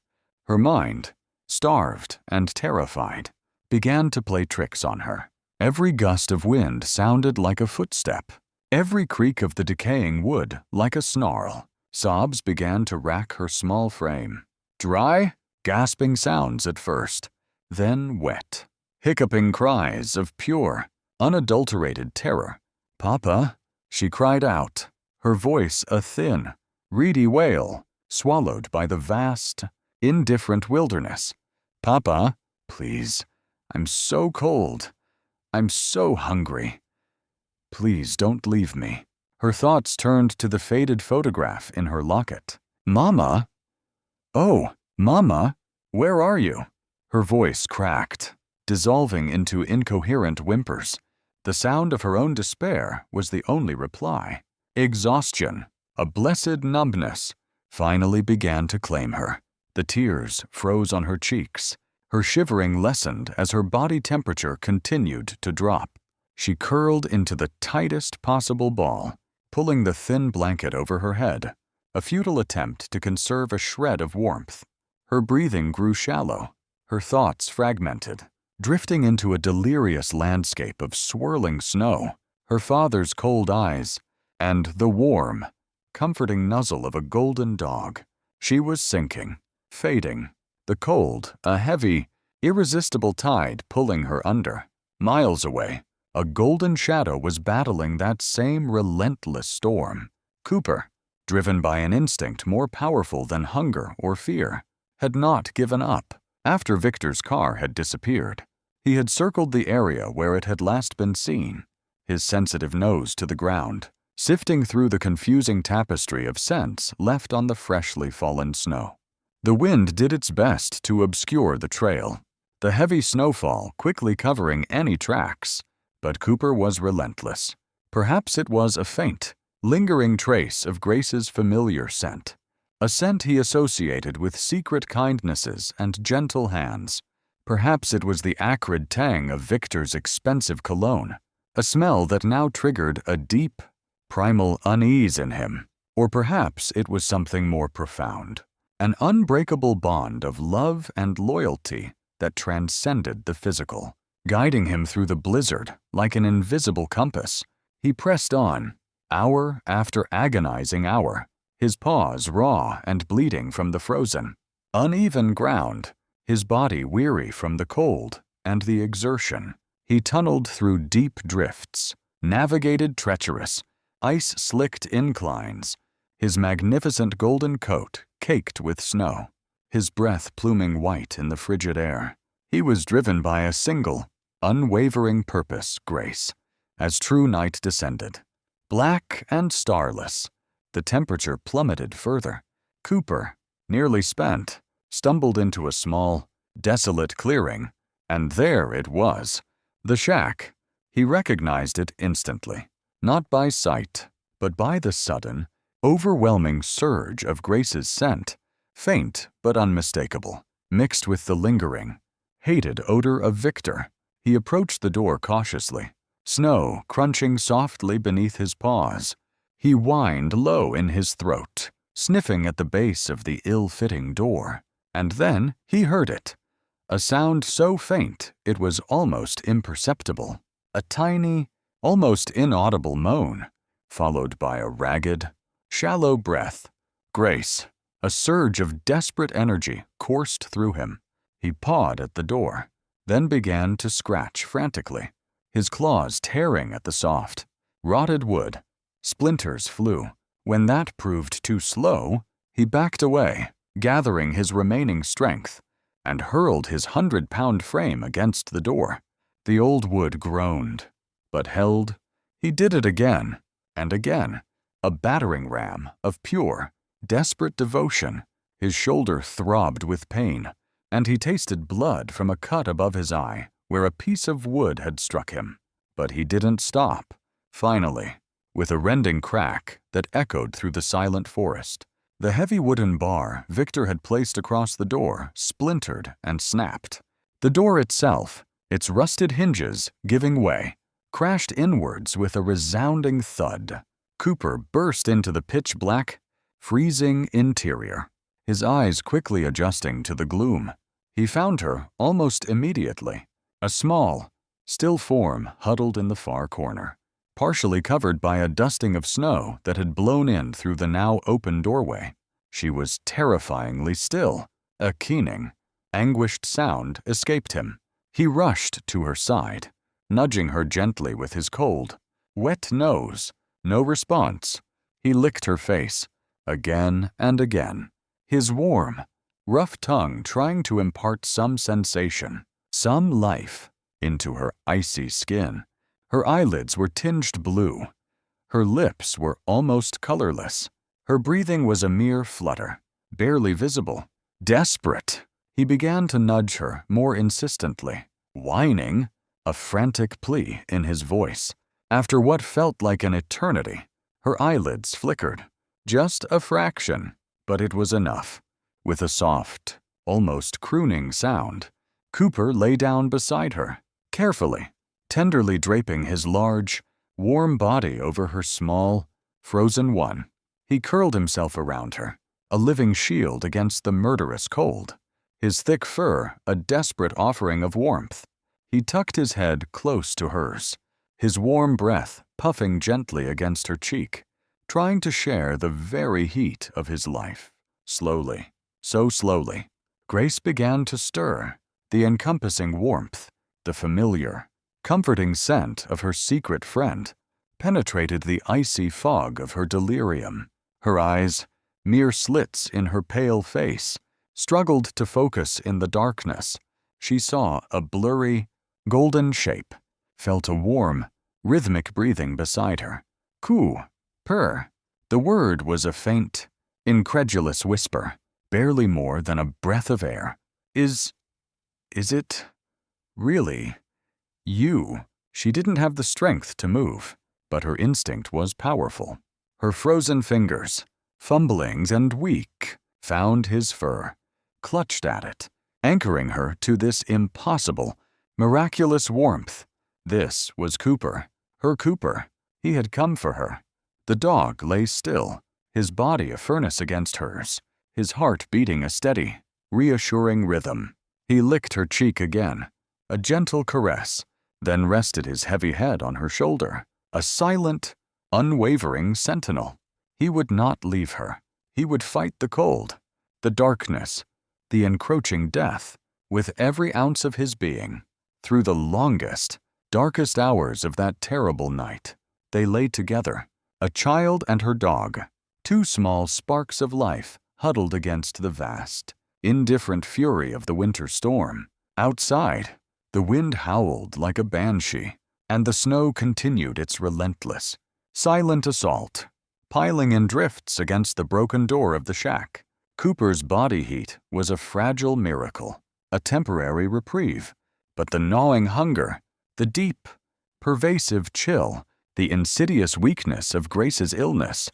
Her mind, starved and terrified, began to play tricks on her. Every gust of wind sounded like a footstep, every creak of the decaying wood like a snarl. Sobs began to rack her small frame. Dry, gasping sounds at first, then wet, hiccuping cries of pure, unadulterated terror. "Papa," she cried out, her voice a thin, reedy wail, swallowed by the vast, indifferent wilderness. "Papa, please, I'm so cold. I'm so hungry. Please don't leave me." Her thoughts turned to the faded photograph in her locket. "Mama? Oh, Mama, where are you?" Her voice cracked, dissolving into incoherent whimpers. The sound of her own despair was the only reply. Exhaustion, a blessed numbness, finally began to claim her. The tears froze on her cheeks. Her shivering lessened as her body temperature continued to drop. She curled into the tightest possible ball, pulling the thin blanket over her head, a futile attempt to conserve a shred of warmth. Her breathing grew shallow, her thoughts fragmented, drifting into a delirious landscape of swirling snow, her father's cold eyes, and the warm, comforting nuzzle of a golden dog. She was sinking, fading, the cold, a heavy, irresistible tide pulling her under. Miles away, a golden shadow was battling that same relentless storm. Cooper, driven by an instinct more powerful than hunger or fear, had not given up. After Victor's car had disappeared, he had circled the area where it had last been seen, his sensitive nose to the ground, sifting through the confusing tapestry of scents left on the freshly fallen snow. The wind did its best to obscure the trail, the heavy snowfall quickly covering any tracks, but Cooper was relentless. Perhaps it was a faint, lingering trace of Grace's familiar scent, a scent he associated with secret kindnesses and gentle hands. Perhaps it was the acrid tang of Victor's expensive cologne, a smell that now triggered a deep, primal unease in him. Or perhaps it was something more profound, an unbreakable bond of love and loyalty that transcended the physical. Guiding him through the blizzard like an invisible compass, he pressed on, hour after agonizing hour, his paws raw and bleeding from the frozen, uneven ground, his body weary from the cold and the exertion. He tunneled through deep drifts, navigated treacherous, ice-slicked inclines, his magnificent golden coat caked with snow, his breath pluming white in the frigid air. He was driven by a single, unwavering purpose, Grace. As true night descended, black and starless, the temperature plummeted further. Cooper, nearly spent, stumbled into a small, desolate clearing, and there it was, the shack. He recognized it instantly, not by sight, but by the sudden, overwhelming surge of Grace's scent, faint but unmistakable, mixed with the lingering, hated odor of Victor. He approached the door cautiously, snow crunching softly beneath his paws. He whined low in his throat, sniffing at the base of the ill-fitting door. And then he heard it. A sound so faint it was almost imperceptible. A tiny, almost inaudible moan, followed by a ragged, shallow breath. Grace, a surge of desperate energy coursed through him. He pawed at the door, then began to scratch frantically, his claws tearing at the soft, rotted wood. Splinters flew. When that proved too slow, he backed away, gathering his remaining strength, and hurled his 100-pound frame against the door. The old wood groaned, but held. He did it again and again, a battering ram of pure, desperate devotion. His shoulder throbbed with pain, and he tasted blood from a cut above his eye where a piece of wood had struck him. But he didn't stop. Finally, with a rending crack that echoed through the silent forest, the heavy wooden bar Victor had placed across the door splintered and snapped. The door itself, its rusted hinges giving way, crashed inwards with a resounding thud. Cooper burst into the pitch-black, freezing interior, his eyes quickly adjusting to the gloom. He found her almost immediately, a small, still form huddled in the far corner, partially covered by a dusting of snow that had blown in through the now open doorway. She was terrifyingly still. A keening, anguished sound escaped him. He rushed to her side, nudging her gently with his cold, wet nose. No response. He licked her face, again and again, his warm, rough tongue trying to impart some sensation, some life, into her icy skin. Her eyelids were tinged blue. Her lips were almost colorless. Her breathing was a mere flutter, barely visible. Desperate, he began to nudge her more insistently, whining, a frantic plea in his voice. After what felt like an eternity, her eyelids flickered. Just a fraction, but it was enough. With a soft, almost crooning sound, Cooper lay down beside her, carefully, tenderly draping his large, warm body over her small, frozen one. He curled himself around her, a living shield against the murderous cold, his thick fur a desperate offering of warmth. He tucked his head close to hers, his warm breath puffing gently against her cheek, trying to share the very heat of his life. Slowly, so slowly, Grace began to stir. The encompassing warmth, the familiar, comforting scent of her secret friend, penetrated the icy fog of her delirium. Her eyes, mere slits in her pale face, struggled to focus in the darkness. She saw a blurry, golden shape, felt a warm, rhythmic breathing beside her. Coo, purr. The word was a faint, incredulous whisper, barely more than a breath of air. Is it really you? She didn't have the strength to move, but her instinct was powerful. Her frozen fingers, fumbling and weak, found his fur, clutched at it, anchoring her to this impossible, miraculous warmth. This was Cooper, her Cooper. He had come for her. The dog lay still, his body a furnace against hers, his heart beating a steady, reassuring rhythm. He licked her cheek again, a gentle caress, then rested his heavy head on her shoulder, a silent, unwavering sentinel. He would not leave her. He would fight the cold, the darkness, the encroaching death, with every ounce of his being. Through the longest, darkest hours of that terrible night, they lay together, a child and her dog, two small sparks of life huddled against the vast, indifferent fury of the winter storm. Outside, the wind howled like a banshee, and the snow continued its relentless, silent assault, piling in drifts against the broken door of the shack. Cooper's body heat was a fragile miracle, a temporary reprieve, but the gnawing hunger, the deep, pervasive chill, the insidious weakness of Grace's illness,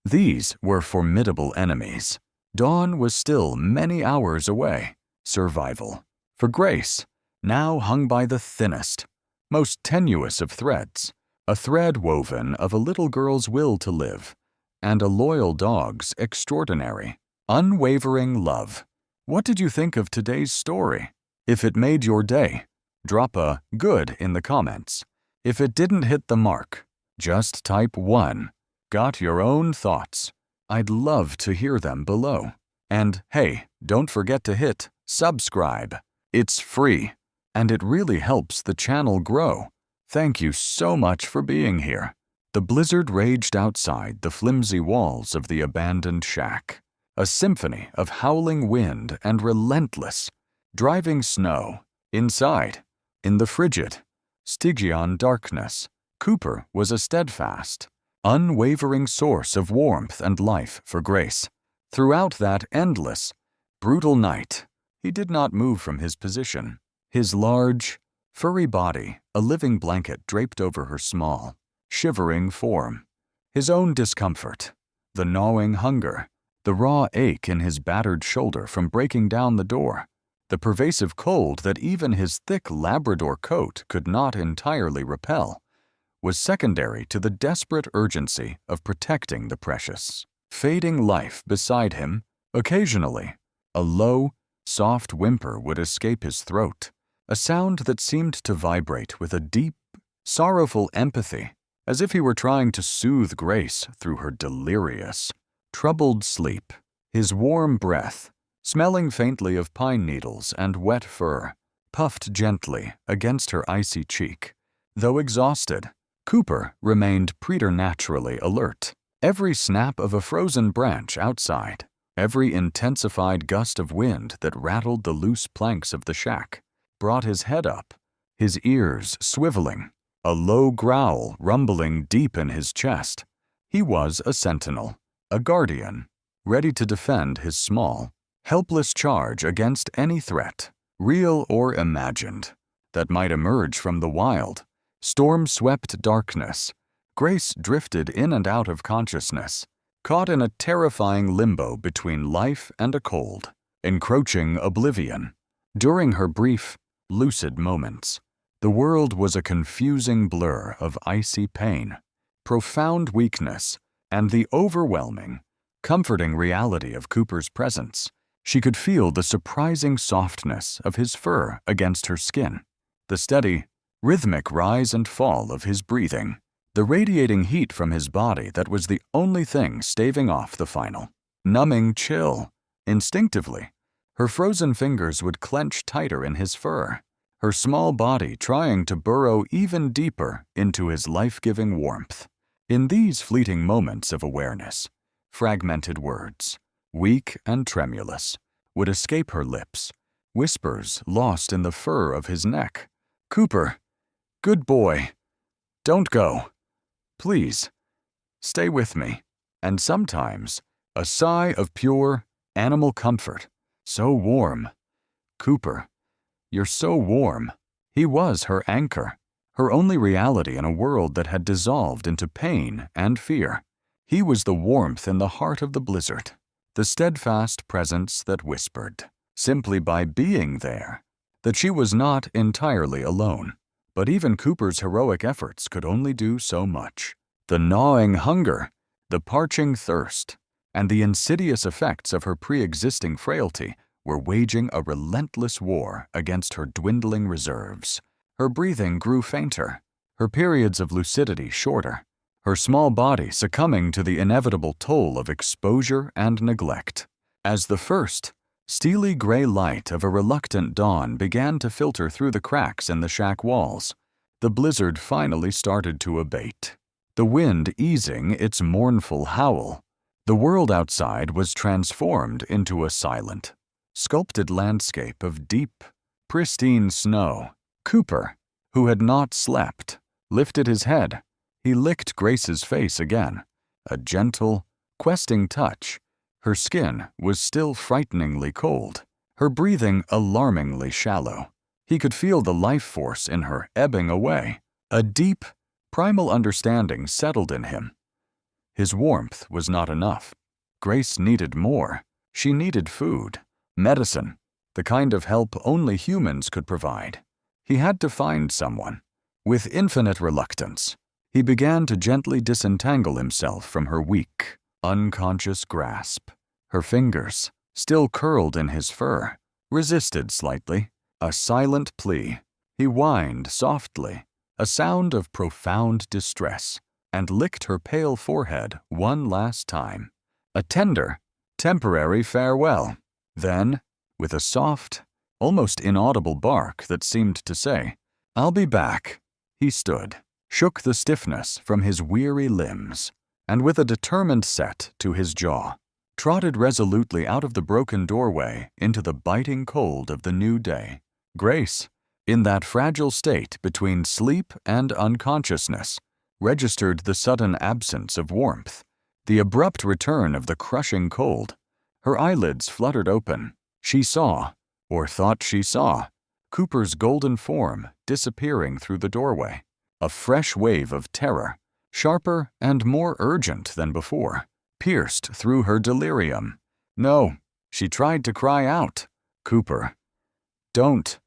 these were formidable enemies. Dawn was still many hours away. Survival. For Grace, now hung by the thinnest, most tenuous of threads, a thread woven of a little girl's will to live and a loyal dog's extraordinary, unwavering love. What did you think of today's story? If it made your day, drop a good in the comments. If it didn't hit the mark, just type 1. Got your own thoughts? I'd love to hear them below. And hey, don't forget to hit subscribe. It's free, and it really helps the channel grow. Thank you so much for being here. The blizzard raged outside the flimsy walls of the abandoned shack, a symphony of howling wind and relentless, driving snow. Inside, in the frigid, Stygian darkness, Cooper was a steadfast, unwavering source of warmth and life for Grace. Throughout that endless, brutal night, he did not move from his position, his large, furry body a living blanket draped over her small, shivering form. His own discomfort, the gnawing hunger, the raw ache in his battered shoulder from breaking down the door, the pervasive cold that even his thick Labrador coat could not entirely repel, was secondary to the desperate urgency of protecting the precious, fading life beside him. Occasionally, a low, soft whimper would escape his throat, a sound that seemed to vibrate with a deep, sorrowful empathy, as if he were trying to soothe Grace through her delirious, troubled sleep. His warm breath, smelling faintly of pine needles and wet fur, puffed gently against her icy cheek. Though exhausted, Cooper remained preternaturally alert. Every snap of a frozen branch outside, every intensified gust of wind that rattled the loose planks of the shack, brought his head up, his ears swiveling, a low growl rumbling deep in his chest. He was a sentinel, a guardian, ready to defend his small, helpless charge against any threat, real or imagined, that might emerge from the wild, storm-swept darkness. Grace drifted in and out of consciousness, caught in a terrifying limbo between life and a cold, encroaching oblivion. During her brief, lucid moments, the world was a confusing blur of icy pain, profound weakness, and the overwhelming, comforting reality of Cooper's presence. She could feel the surprising softness of his fur against her skin, the steady, rhythmic rise and fall of his breathing, the radiating heat from his body that was the only thing staving off the final, numbing chill. Instinctively, her frozen fingers would clench tighter in his fur, her small body trying to burrow even deeper into his life-giving warmth. In these fleeting moments of awareness, fragmented words, weak and tremulous, would escape her lips, whispers lost in the fur of his neck. "Cooper, good boy, don't go. Please, stay with me." And sometimes, a sigh of pure, animal comfort. "So warm. Cooper, you're so warm." He was her anchor, her only reality in a world that had dissolved into pain and fear. He was the warmth in the heart of the blizzard, the steadfast presence that whispered, simply by being there, that she was not entirely alone. But even Cooper's heroic efforts could only do so much. The gnawing hunger, the parching thirst, and the insidious effects of her pre-existing frailty were waging a relentless war against her dwindling reserves. Her breathing grew fainter, her periods of lucidity shorter, her small body succumbing to the inevitable toll of exposure and neglect. As the first, steely gray light of a reluctant dawn began to filter through the cracks in the shack walls, the blizzard finally started to abate. The wind easing its mournful howl, the world outside was transformed into a silent, sculpted landscape of deep, pristine snow. Cooper, who had not slept, lifted his head. He licked Grace's face again, a gentle, questing touch. Her skin was still frighteningly cold, her breathing alarmingly shallow. He could feel the life force in her ebbing away. A deep, primal understanding settled in him. His warmth was not enough. Grace needed more. She needed food, medicine, the kind of help only humans could provide. He had to find someone. With infinite reluctance, he began to gently disentangle himself from her weak, unconscious grasp. Her fingers, still curled in his fur, resisted slightly, a silent plea. He whined softly, a sound of profound distress, and licked her pale forehead one last time. A tender, temporary farewell. Then, with a soft, almost inaudible bark that seemed to say, "I'll be back," he stood, shook the stiffness from his weary limbs, and with a determined set to his jaw, trotted resolutely out of the broken doorway into the biting cold of the new day. Grace, in that fragile state between sleep and unconsciousness, registered the sudden absence of warmth, the abrupt return of the crushing cold. Her eyelids fluttered open. She saw, or thought she saw, Cooper's golden form disappearing through the doorway. A fresh wave of terror, sharper and more urgent than before, pierced through her delirium. No, she tried to cry out. Cooper, don't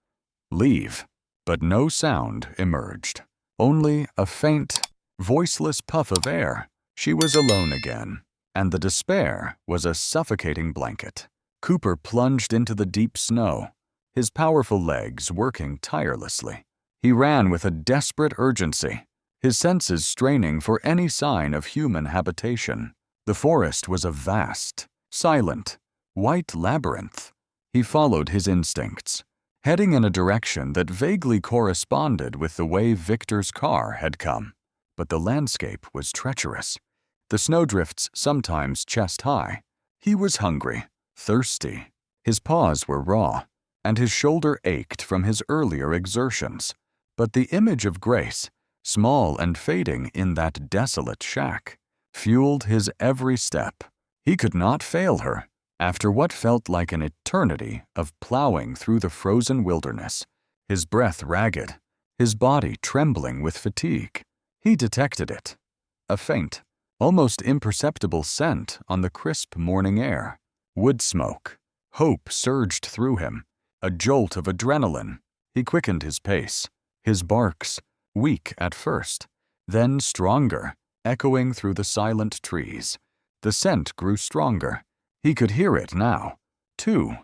leave. But no sound emerged. Only a faint, voiceless puff of air. She was alone again, and the despair was a suffocating blanket. Cooper plunged into the deep snow, his powerful legs working tirelessly. He ran with a desperate urgency, his senses straining for any sign of human habitation. The forest was a vast, silent, white labyrinth. He followed his instincts, heading in a direction that vaguely corresponded with the way Victor's car had come. But the landscape was treacherous, the snowdrifts sometimes chest-high. He was hungry, thirsty. His paws were raw, and his shoulder ached from his earlier exertions. But the image of Grace, small and fading in that desolate shack, fueled his every step. He could not fail her. After what felt like an eternity of plowing through the frozen wilderness, his breath ragged, his body trembling with fatigue, he detected it. A faint, almost imperceptible scent on the crisp morning air. Wood smoke. Hope surged through him. A jolt of adrenaline. He quickened his pace. His barks, weak at first, then stronger, echoing through the silent trees. The scent grew stronger. He could hear it now, too.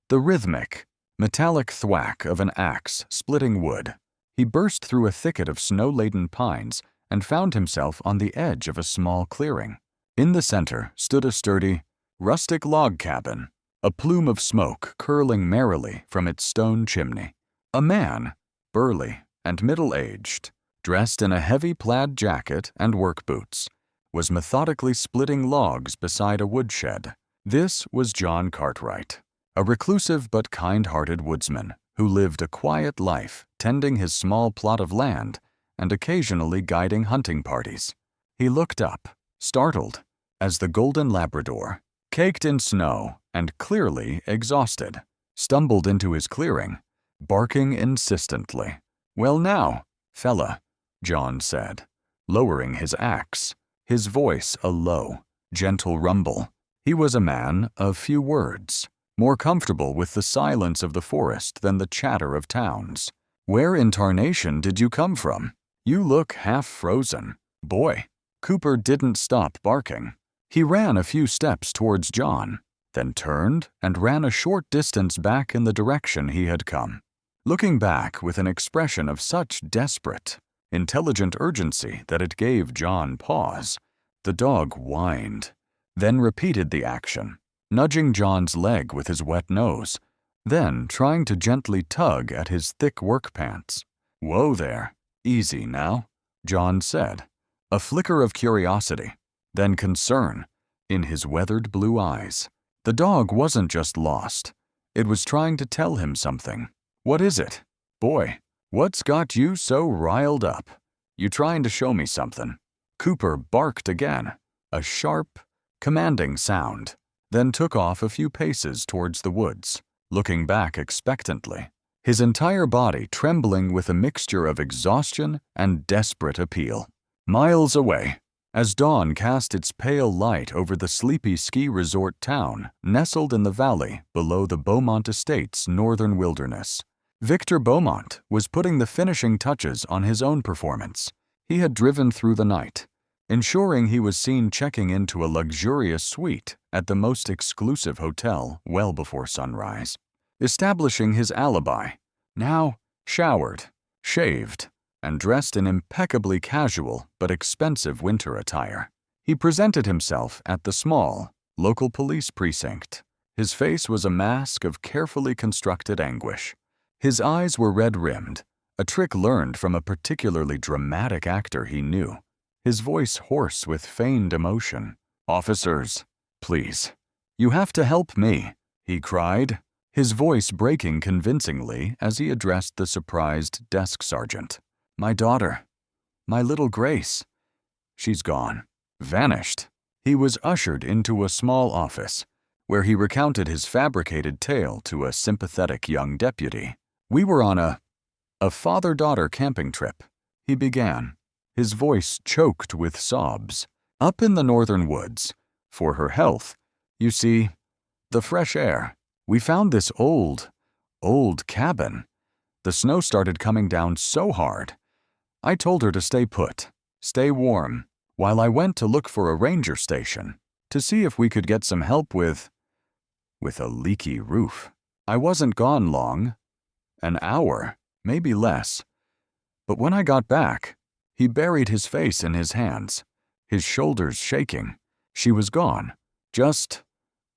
The rhythmic, metallic thwack of an axe splitting wood. He burst through a thicket of snow-laden pines and found himself on the edge of a small clearing. In the center stood a sturdy, rustic log cabin, a plume of smoke curling merrily from its stone chimney. A man, burly and middle-aged, dressed in a heavy plaid jacket and work boots, was methodically splitting logs beside a woodshed. This was John Cartwright, a reclusive but kind-hearted woodsman who lived a quiet life tending his small plot of land and occasionally guiding hunting parties. He looked up, startled, as the golden Labrador, caked in snow and clearly exhausted, stumbled into his clearing, barking insistently. "Well now, fella," John said, lowering his axe, his voice a low, gentle rumble. He was a man of few words, more comfortable with the silence of the forest than the chatter of towns. "Where in tarnation did you come from? You look half frozen." "Boy." Cooper didn't stop barking. He ran a few steps towards John, then turned and ran a short distance back in the direction he had come, looking back with an expression of such desperate, intelligent urgency that it gave John pause. The dog whined, then repeated the action, nudging John's leg with his wet nose, then trying to gently tug at his thick work pants. "Whoa there, easy now," John said, a flicker of curiosity, then concern, in his weathered blue eyes. The dog wasn't just lost. It was trying to tell him something. "What is it? Boy, what's got you so riled up? You trying to show me something?" Cooper barked again, a sharp, commanding sound, then took off a few paces towards the woods, looking back expectantly, his entire body trembling with a mixture of exhaustion and desperate appeal. Miles away, as dawn cast its pale light over the sleepy ski resort town nestled in the valley below the Beaumont Estates' northern wilderness, Victor Beaumont was putting the finishing touches on his own performance. He had driven through the night, ensuring he was seen checking into a luxurious suite at the most exclusive hotel well before sunrise, establishing his alibi, now showered, shaved, and dressed in impeccably casual but expensive winter attire. He presented himself at the small, local police precinct. His face was a mask of carefully constructed anguish. His eyes were red-rimmed, a trick learned from a particularly dramatic actor he knew. His voice hoarse with feigned emotion. "Officers, please, you have to help me," he cried, his voice breaking convincingly as he addressed the surprised desk sergeant. "My daughter, my little Grace, she's gone, vanished." He was ushered into a small office, where he recounted his fabricated tale to a sympathetic young deputy. "We were on a father-daughter camping trip," he began, his voice choked with sobs. "Up in the northern woods, for her health. You see, the fresh air. We found this old cabin. The snow started coming down so hard. I told her to stay put, stay warm, while I went to look for a ranger station to see if we could get some help with a leaky roof. I wasn't gone long, an hour, maybe less. But when I got back," he buried his face in his hands, his shoulders shaking. "She was gone. Just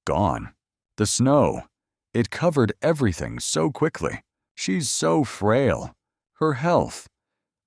gone. The snow, it covered everything so quickly. She's so frail. Her health.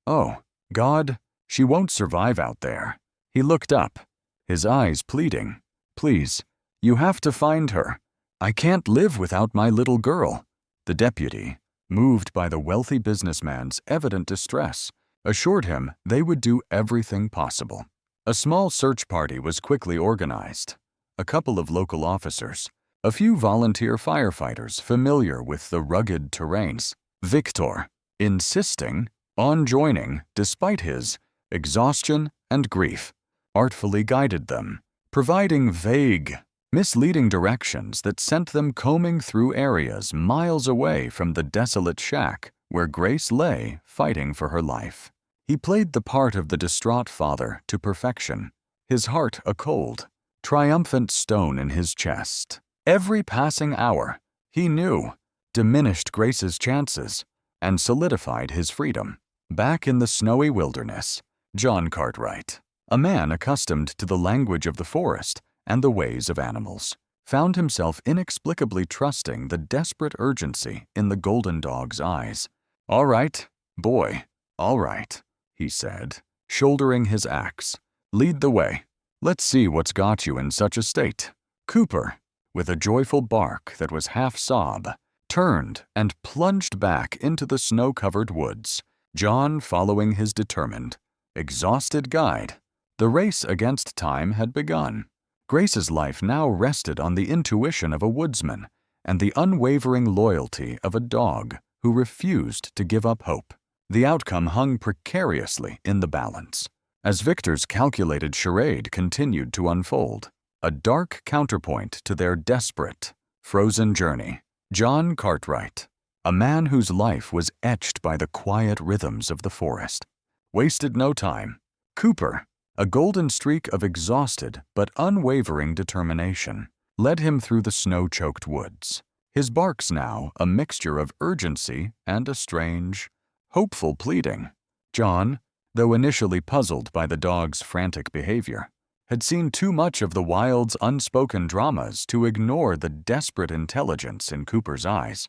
Oh, God, she won't survive out there." He looked up, his eyes pleading. "Please, you have to find her. I can't live without my little girl." The deputy, moved by the wealthy businessman's evident distress, assured him they would do everything possible. A small search party was quickly organized. A couple of local officers, a few volunteer firefighters familiar with the rugged terrains. Victor, insisting on joining despite his exhaustion and grief, artfully guided them, providing vague, misleading directions that sent them combing through areas miles away from the desolate shack where Grace lay fighting for her life. He played the part of the distraught father to perfection, his heart a cold, triumphant stone in his chest. Every passing hour, he knew, diminished Grace's chances and solidified his freedom. Back in the snowy wilderness, John Cartwright, a man accustomed to the language of the forest and the ways of animals, found himself inexplicably trusting the desperate urgency in the golden dog's eyes. "All right, boy, all right," he said, shouldering his axe. "Lead the way. Let's see what's got you in such a state." Cooper, with a joyful bark that was half sob, turned and plunged back into the snow-covered woods, John following his determined, exhausted guide. The race against time had begun. Grace's life now rested on the intuition of a woodsman and the unwavering loyalty of a dog who refused to give up hope. The outcome hung precariously in the balance. As Victor's calculated charade continued to unfold, a dark counterpoint to their desperate, frozen journey, John Cartwright, a man whose life was etched by the quiet rhythms of the forest, wasted no time. Cooper, a golden streak of exhausted but unwavering determination, led him through the snow-choked woods, his barks now a mixture of urgency and a strange, hopeful pleading. John, though initially puzzled by the dog's frantic behavior, had seen too much of the wild's unspoken dramas to ignore the desperate intelligence in Cooper's eyes.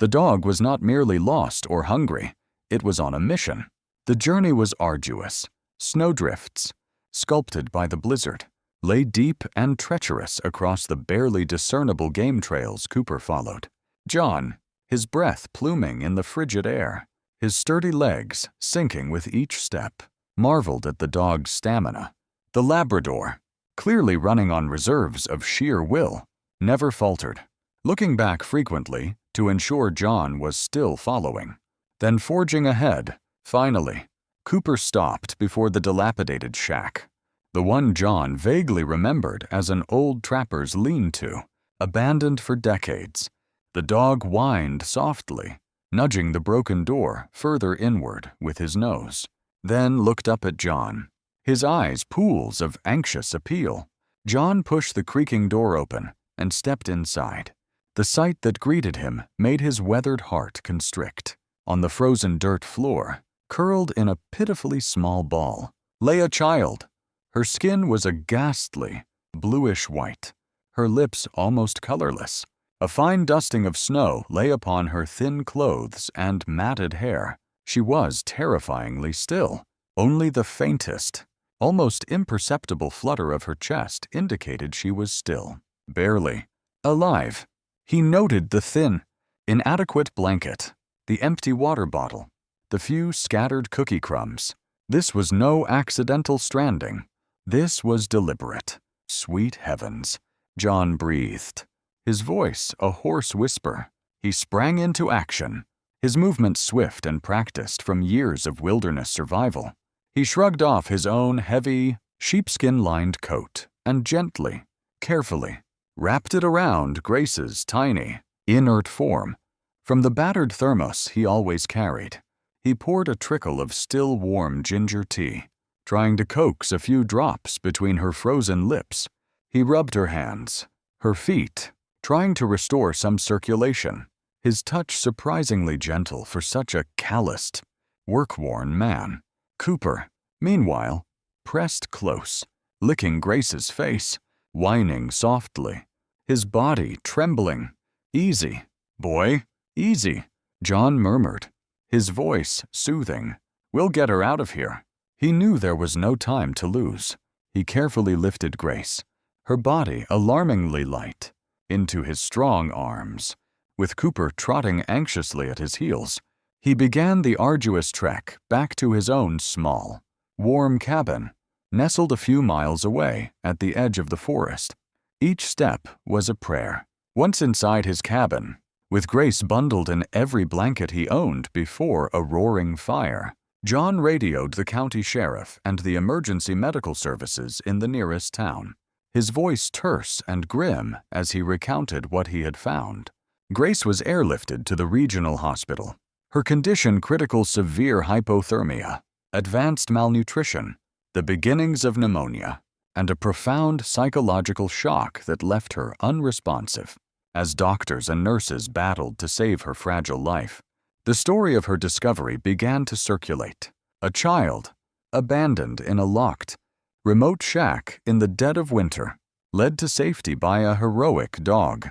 The dog was not merely lost or hungry, it was on a mission. The journey was arduous. Snowdrifts, sculpted by the blizzard, lay deep and treacherous across the barely discernible game trails Cooper followed. John, his breath pluming in the frigid air, his sturdy legs sinking with each step, marveled at the dog's stamina. The Labrador, clearly running on reserves of sheer will, never faltered, looking back frequently to ensure John was still following. Then forging ahead, finally, Cooper stopped before the dilapidated shack, the one John vaguely remembered as an old trapper's lean-to, abandoned for decades. The dog whined softly, nudging the broken door further inward with his nose, then looked up at John, his eyes pools of anxious appeal. John pushed the creaking door open and stepped inside. The sight that greeted him made his weathered heart constrict. On the frozen dirt floor, curled in a pitifully small ball, lay a child. Her skin was a ghastly, bluish white, her lips almost colorless. A fine dusting of snow lay upon her thin clothes and matted hair. She was terrifyingly still. Only the faintest, almost imperceptible flutter of her chest indicated she was still, barely, alive. He noted the thin, inadequate blanket, the empty water bottle, the few scattered cookie crumbs. This was no accidental stranding. This was deliberate. Sweet heavens, John breathed, his voice a hoarse whisper. He sprang into action, his movements swift and practiced from years of wilderness survival. He shrugged off his own heavy, sheepskin-lined coat and gently, carefully, wrapped it around Grace's tiny, inert form. From the battered thermos he always carried, he poured a trickle of still warm ginger tea, trying to coax a few drops between her frozen lips. He rubbed her hands, her feet, trying to restore some circulation, his touch surprisingly gentle for such a calloused, work-worn man. Cooper, meanwhile, pressed close, licking Grace's face, whining softly, his body trembling. "Easy, boy, easy," John murmured, his voice soothing. "We'll get her out of here." He knew there was no time to lose. He carefully lifted Grace, her body alarmingly light, into his strong arms. With Cooper trotting anxiously at his heels, he began the arduous trek back to his own small, warm cabin, nestled a few miles away at the edge of the forest. Each step was a prayer. Once inside his cabin, with Grace bundled in every blanket he owned before a roaring fire, John radioed the county sheriff and the emergency medical services in the nearest town, his voice terse and grim as he recounted what he had found. Grace was airlifted to the regional hospital. Her condition critical severe hypothermia, advanced malnutrition, the beginnings of pneumonia, and a profound psychological shock that left her unresponsive. As doctors and nurses battled to save her fragile life, the story of her discovery began to circulate. A child, abandoned in a locked, remote shack in the dead of winter, led to safety by a heroic dog.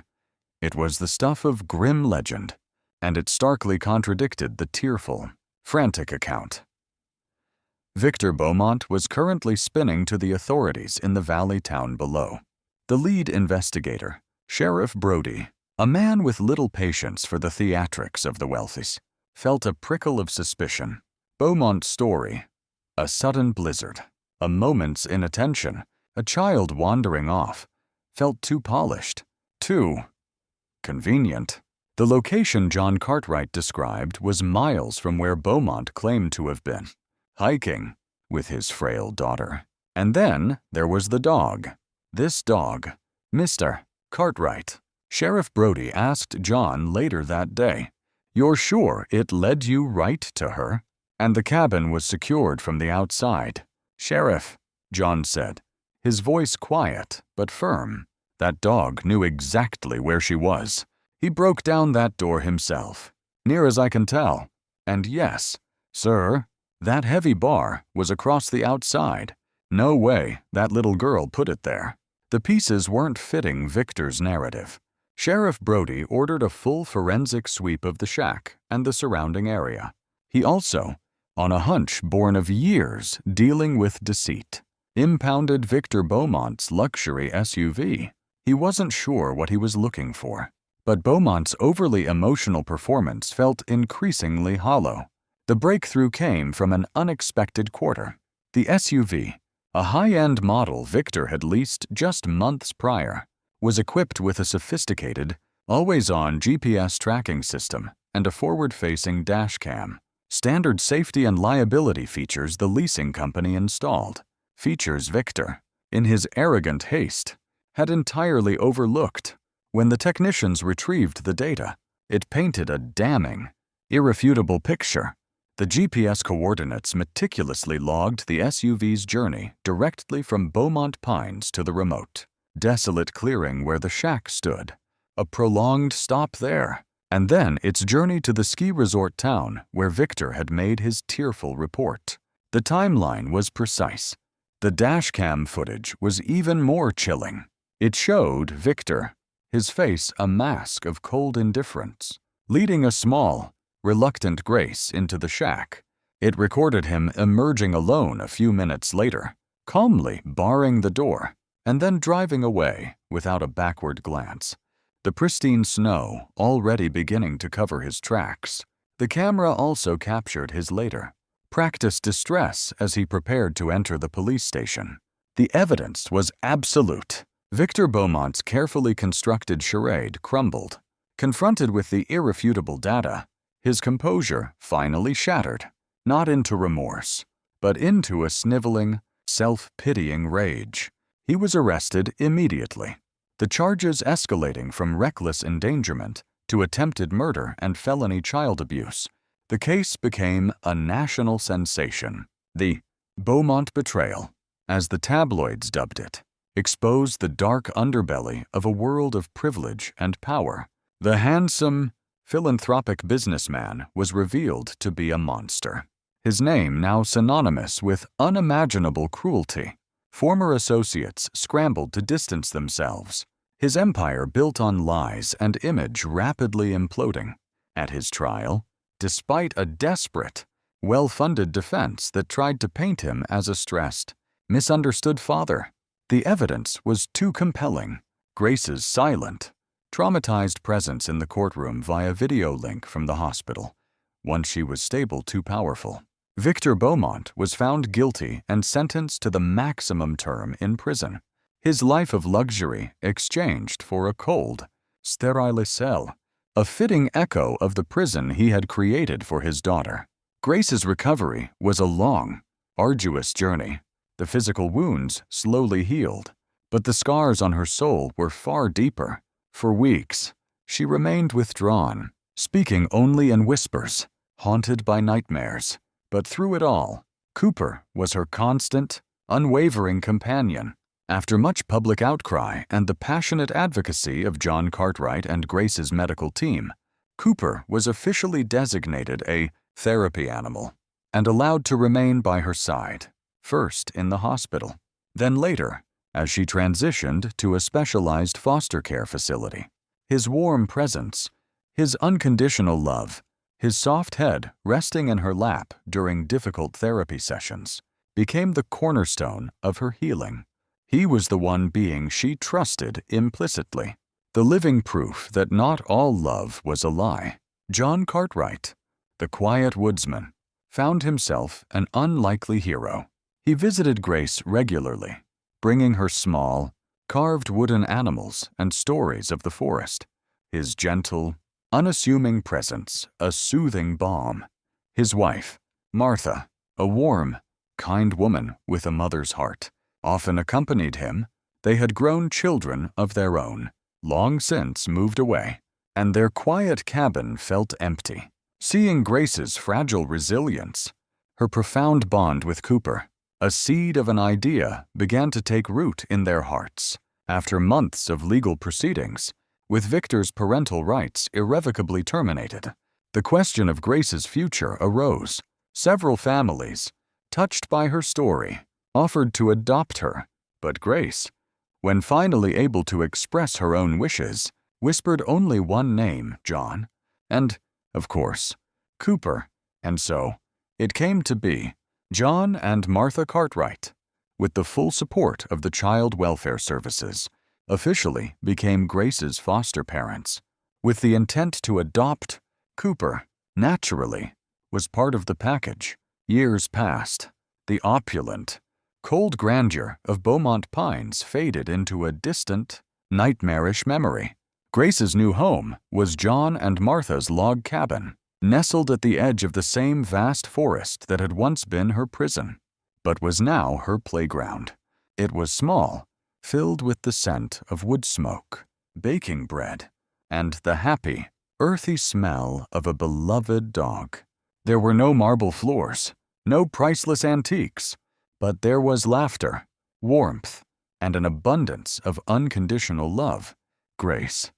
It was the stuff of grim legend, and it starkly contradicted the tearful, frantic account. Victor Beaumont was currently spinning to the authorities in the valley town below. The lead investigator, Sheriff Brody, a man with little patience for the theatrics of the wealthies, felt a prickle of suspicion. Beaumont's story, a sudden blizzard, a moment's inattention, a child wandering off, felt too polished, too convenient. The location John Cartwright described was miles from where Beaumont claimed to have been, hiking with his frail daughter. And then there was the dog. This dog, Mr. Cartwright. Sheriff Brody asked John later that day, "You're sure it led you right to her?" And the cabin was secured from the outside. "Sheriff," John said, his voice quiet but firm, "that dog knew exactly where she was. He broke down that door himself, near as I can tell. And yes, sir, that heavy bar was across the outside. No way that little girl put it there." The pieces weren't fitting Victor's narrative. Sheriff Brody ordered a full forensic sweep of the shack and the surrounding area. He also, on a hunch born of years dealing with deceit, impounded Victor Beaumont's luxury SUV. He wasn't sure what he was looking for, but Beaumont's overly emotional performance felt increasingly hollow. The breakthrough came from an unexpected quarter. The SUV, a high-end model Victor had leased just months prior, was equipped with a sophisticated, always-on GPS tracking system and a forward-facing dash cam. Standard safety and liability features the leasing company installed. Features Victor, in his arrogant haste, had entirely overlooked. When the technicians retrieved the data, it painted a damning, irrefutable picture. The GPS coordinates meticulously logged the SUV's journey directly from Beaumont Pines to the remote, desolate clearing where the shack stood, a prolonged stop there, and then its journey to the ski resort town where Victor had made his tearful report. The timeline was precise. The dashcam footage was even more chilling. It showed Victor, his face a mask of cold indifference, leading a small, reluctant Grace into the shack. It recorded him emerging alone a few minutes later, calmly barring the door, and then driving away without a backward glance, the pristine snow already beginning to cover his tracks. The camera also captured his later, practiced distress as he prepared to enter the police station. The evidence was absolute. Victor Beaumont's carefully constructed charade crumbled. Confronted with the irrefutable data, his composure finally shattered, not into remorse, but into a sniveling, self-pitying rage. He was arrested immediately, the charges escalating from reckless endangerment to attempted murder and felony child abuse. The case became a national sensation. The Beaumont betrayal, as the tabloids dubbed it, exposed the dark underbelly of a world of privilege and power. The handsome, philanthropic businessman was revealed to be a monster, his name now synonymous with unimaginable cruelty. Former associates scrambled to distance themselves, his empire built on lies and image rapidly imploding. At his trial, despite a desperate, well-funded defense that tried to paint him as a stressed, misunderstood father, the evidence was too compelling. Grace's silent, traumatized presence in the courtroom via video link from the hospital, once she was stable, too powerful. Victor Beaumont was found guilty and sentenced to the maximum term in prison. His life of luxury exchanged for a cold, sterile cell, a fitting echo of the prison he had created for his daughter. Grace's recovery was a long, arduous journey. The physical wounds slowly healed, but the scars on her soul were far deeper. For weeks, she remained withdrawn, speaking only in whispers, haunted by nightmares. But through it all, Cooper was her constant, unwavering companion. After much public outcry and the passionate advocacy of John Cartwright and Grace's medical team, Cooper was officially designated a therapy animal and allowed to remain by her side, first in the hospital, then later as she transitioned to a specialized foster care facility. His warm presence, his unconditional love, his soft head resting in her lap during difficult therapy sessions, became the cornerstone of her healing. He was the one being she trusted implicitly, the living proof that not all love was a lie. John Cartwright, the quiet woodsman, found himself an unlikely hero. He visited Grace regularly, bringing her small, carved wooden animals and stories of the forest. His gentle, unassuming presence a soothing balm. His wife, Martha, a warm, kind woman with a mother's heart, often accompanied him. They had grown children of their own, long since moved away, and their quiet cabin felt empty. Seeing Grace's fragile resilience, her profound bond with Cooper, a seed of an idea began to take root in their hearts. After months of legal proceedings, with Victor's parental rights irrevocably terminated, the question of Grace's future arose. Several families, touched by her story, offered to adopt her, but Grace, when finally able to express her own wishes, whispered only one name, John, and, of course, Cooper, and so it came to be. John and Martha Cartwright, with the full support of the Child Welfare Services, officially became Grace's foster parents. With the intent to adopt, Cooper, naturally, was part of the package. Years passed. The opulent, cold grandeur of Beaumont Pines faded into a distant, nightmarish memory. Grace's new home was John and Martha's log cabin, nestled at the edge of the same vast forest that had once been her prison, but was now her playground. It was small, filled with the scent of wood smoke, baking bread, and the happy, earthy smell of a beloved dog. There were no marble floors, no priceless antiques, but there was laughter, warmth, and an abundance of unconditional love. Grace,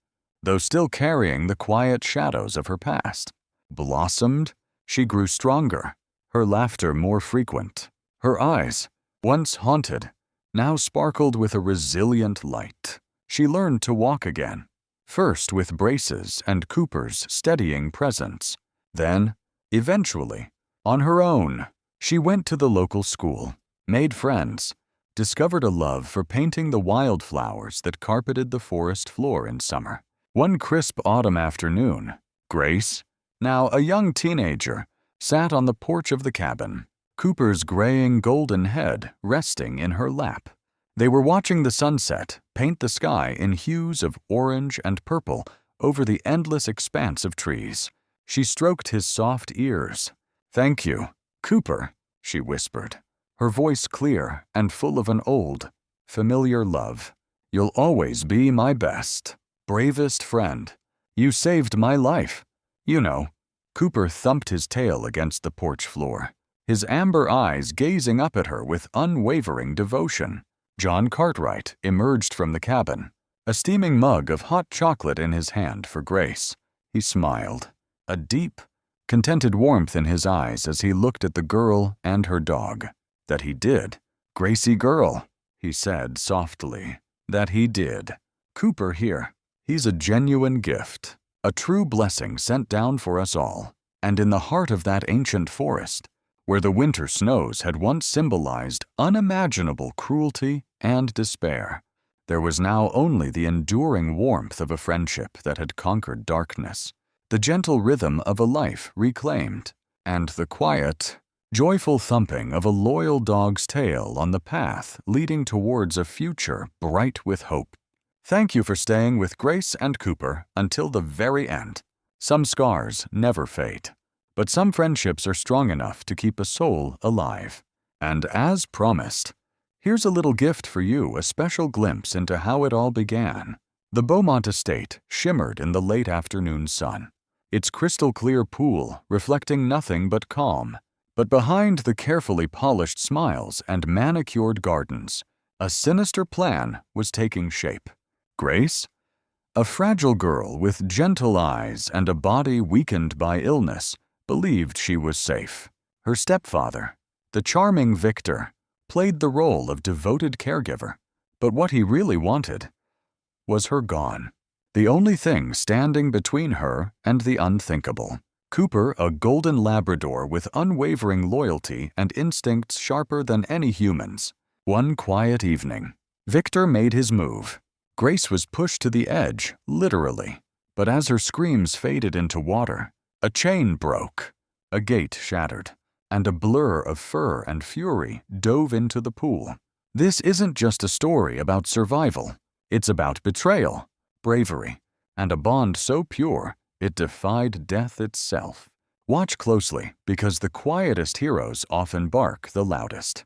though still carrying the quiet shadows of her past, blossomed. She grew stronger, her laughter more frequent. Her eyes, once haunted, now sparkled with a resilient light. She learned to walk again, first with braces and Cooper's steadying presence. Then, eventually, on her own, she went to the local school, made friends, discovered a love for painting the wildflowers that carpeted the forest floor in summer. One crisp autumn afternoon, Grace, now a young teenager, sat on the porch of the cabin, Cooper's graying golden head resting in her lap. They were watching the sunset paint the sky in hues of orange and purple over the endless expanse of trees. She stroked his soft ears. "Thank you, Cooper," she whispered, her voice clear and full of an old, familiar love. "You'll always be my best, bravest friend. You saved my life. You know." Cooper thumped his tail against the porch floor, his amber eyes gazing up at her with unwavering devotion. John Cartwright emerged from the cabin, a steaming mug of hot chocolate in his hand for Grace. He smiled, a deep, contented warmth in his eyes as he looked at the girl and her dog. "That he did. Gracie girl," he said softly. "That he did. Cooper here. He's a genuine gift, a true blessing sent down for us all. And in the heart of that ancient forest, where the winter snows had once symbolized unimaginable cruelty and despair, there was now only the enduring warmth of a friendship that had conquered darkness, the gentle rhythm of a life reclaimed, and the quiet, joyful thumping of a loyal dog's tail on the path leading towards a future bright with hope. Thank you for staying with Grace and Cooper until the very end. Some scars never fade, but some friendships are strong enough to keep a soul alive. And as promised, here's a little gift for you, a special glimpse into how it all began. The Beaumont estate shimmered in the late afternoon sun, its crystal-clear pool reflecting nothing but calm. But behind the carefully polished smiles and manicured gardens, a sinister plan was taking shape. Grace, a fragile girl with gentle eyes and a body weakened by illness, believed she was safe. Her stepfather, the charming Victor, played the role of devoted caregiver, but what he really wanted was her gone. The only thing standing between her and the unthinkable. Cooper, a golden Labrador with unwavering loyalty and instincts sharper than any human's. One quiet evening, Victor made his move. Grace was pushed to the edge, literally, but as her screams faded into water, a chain broke, a gate shattered, and a blur of fur and fury dove into the pool. This isn't just a story about survival. It's about betrayal, bravery, and a bond so pure it defied death itself. Watch closely, because the quietest heroes often bark the loudest.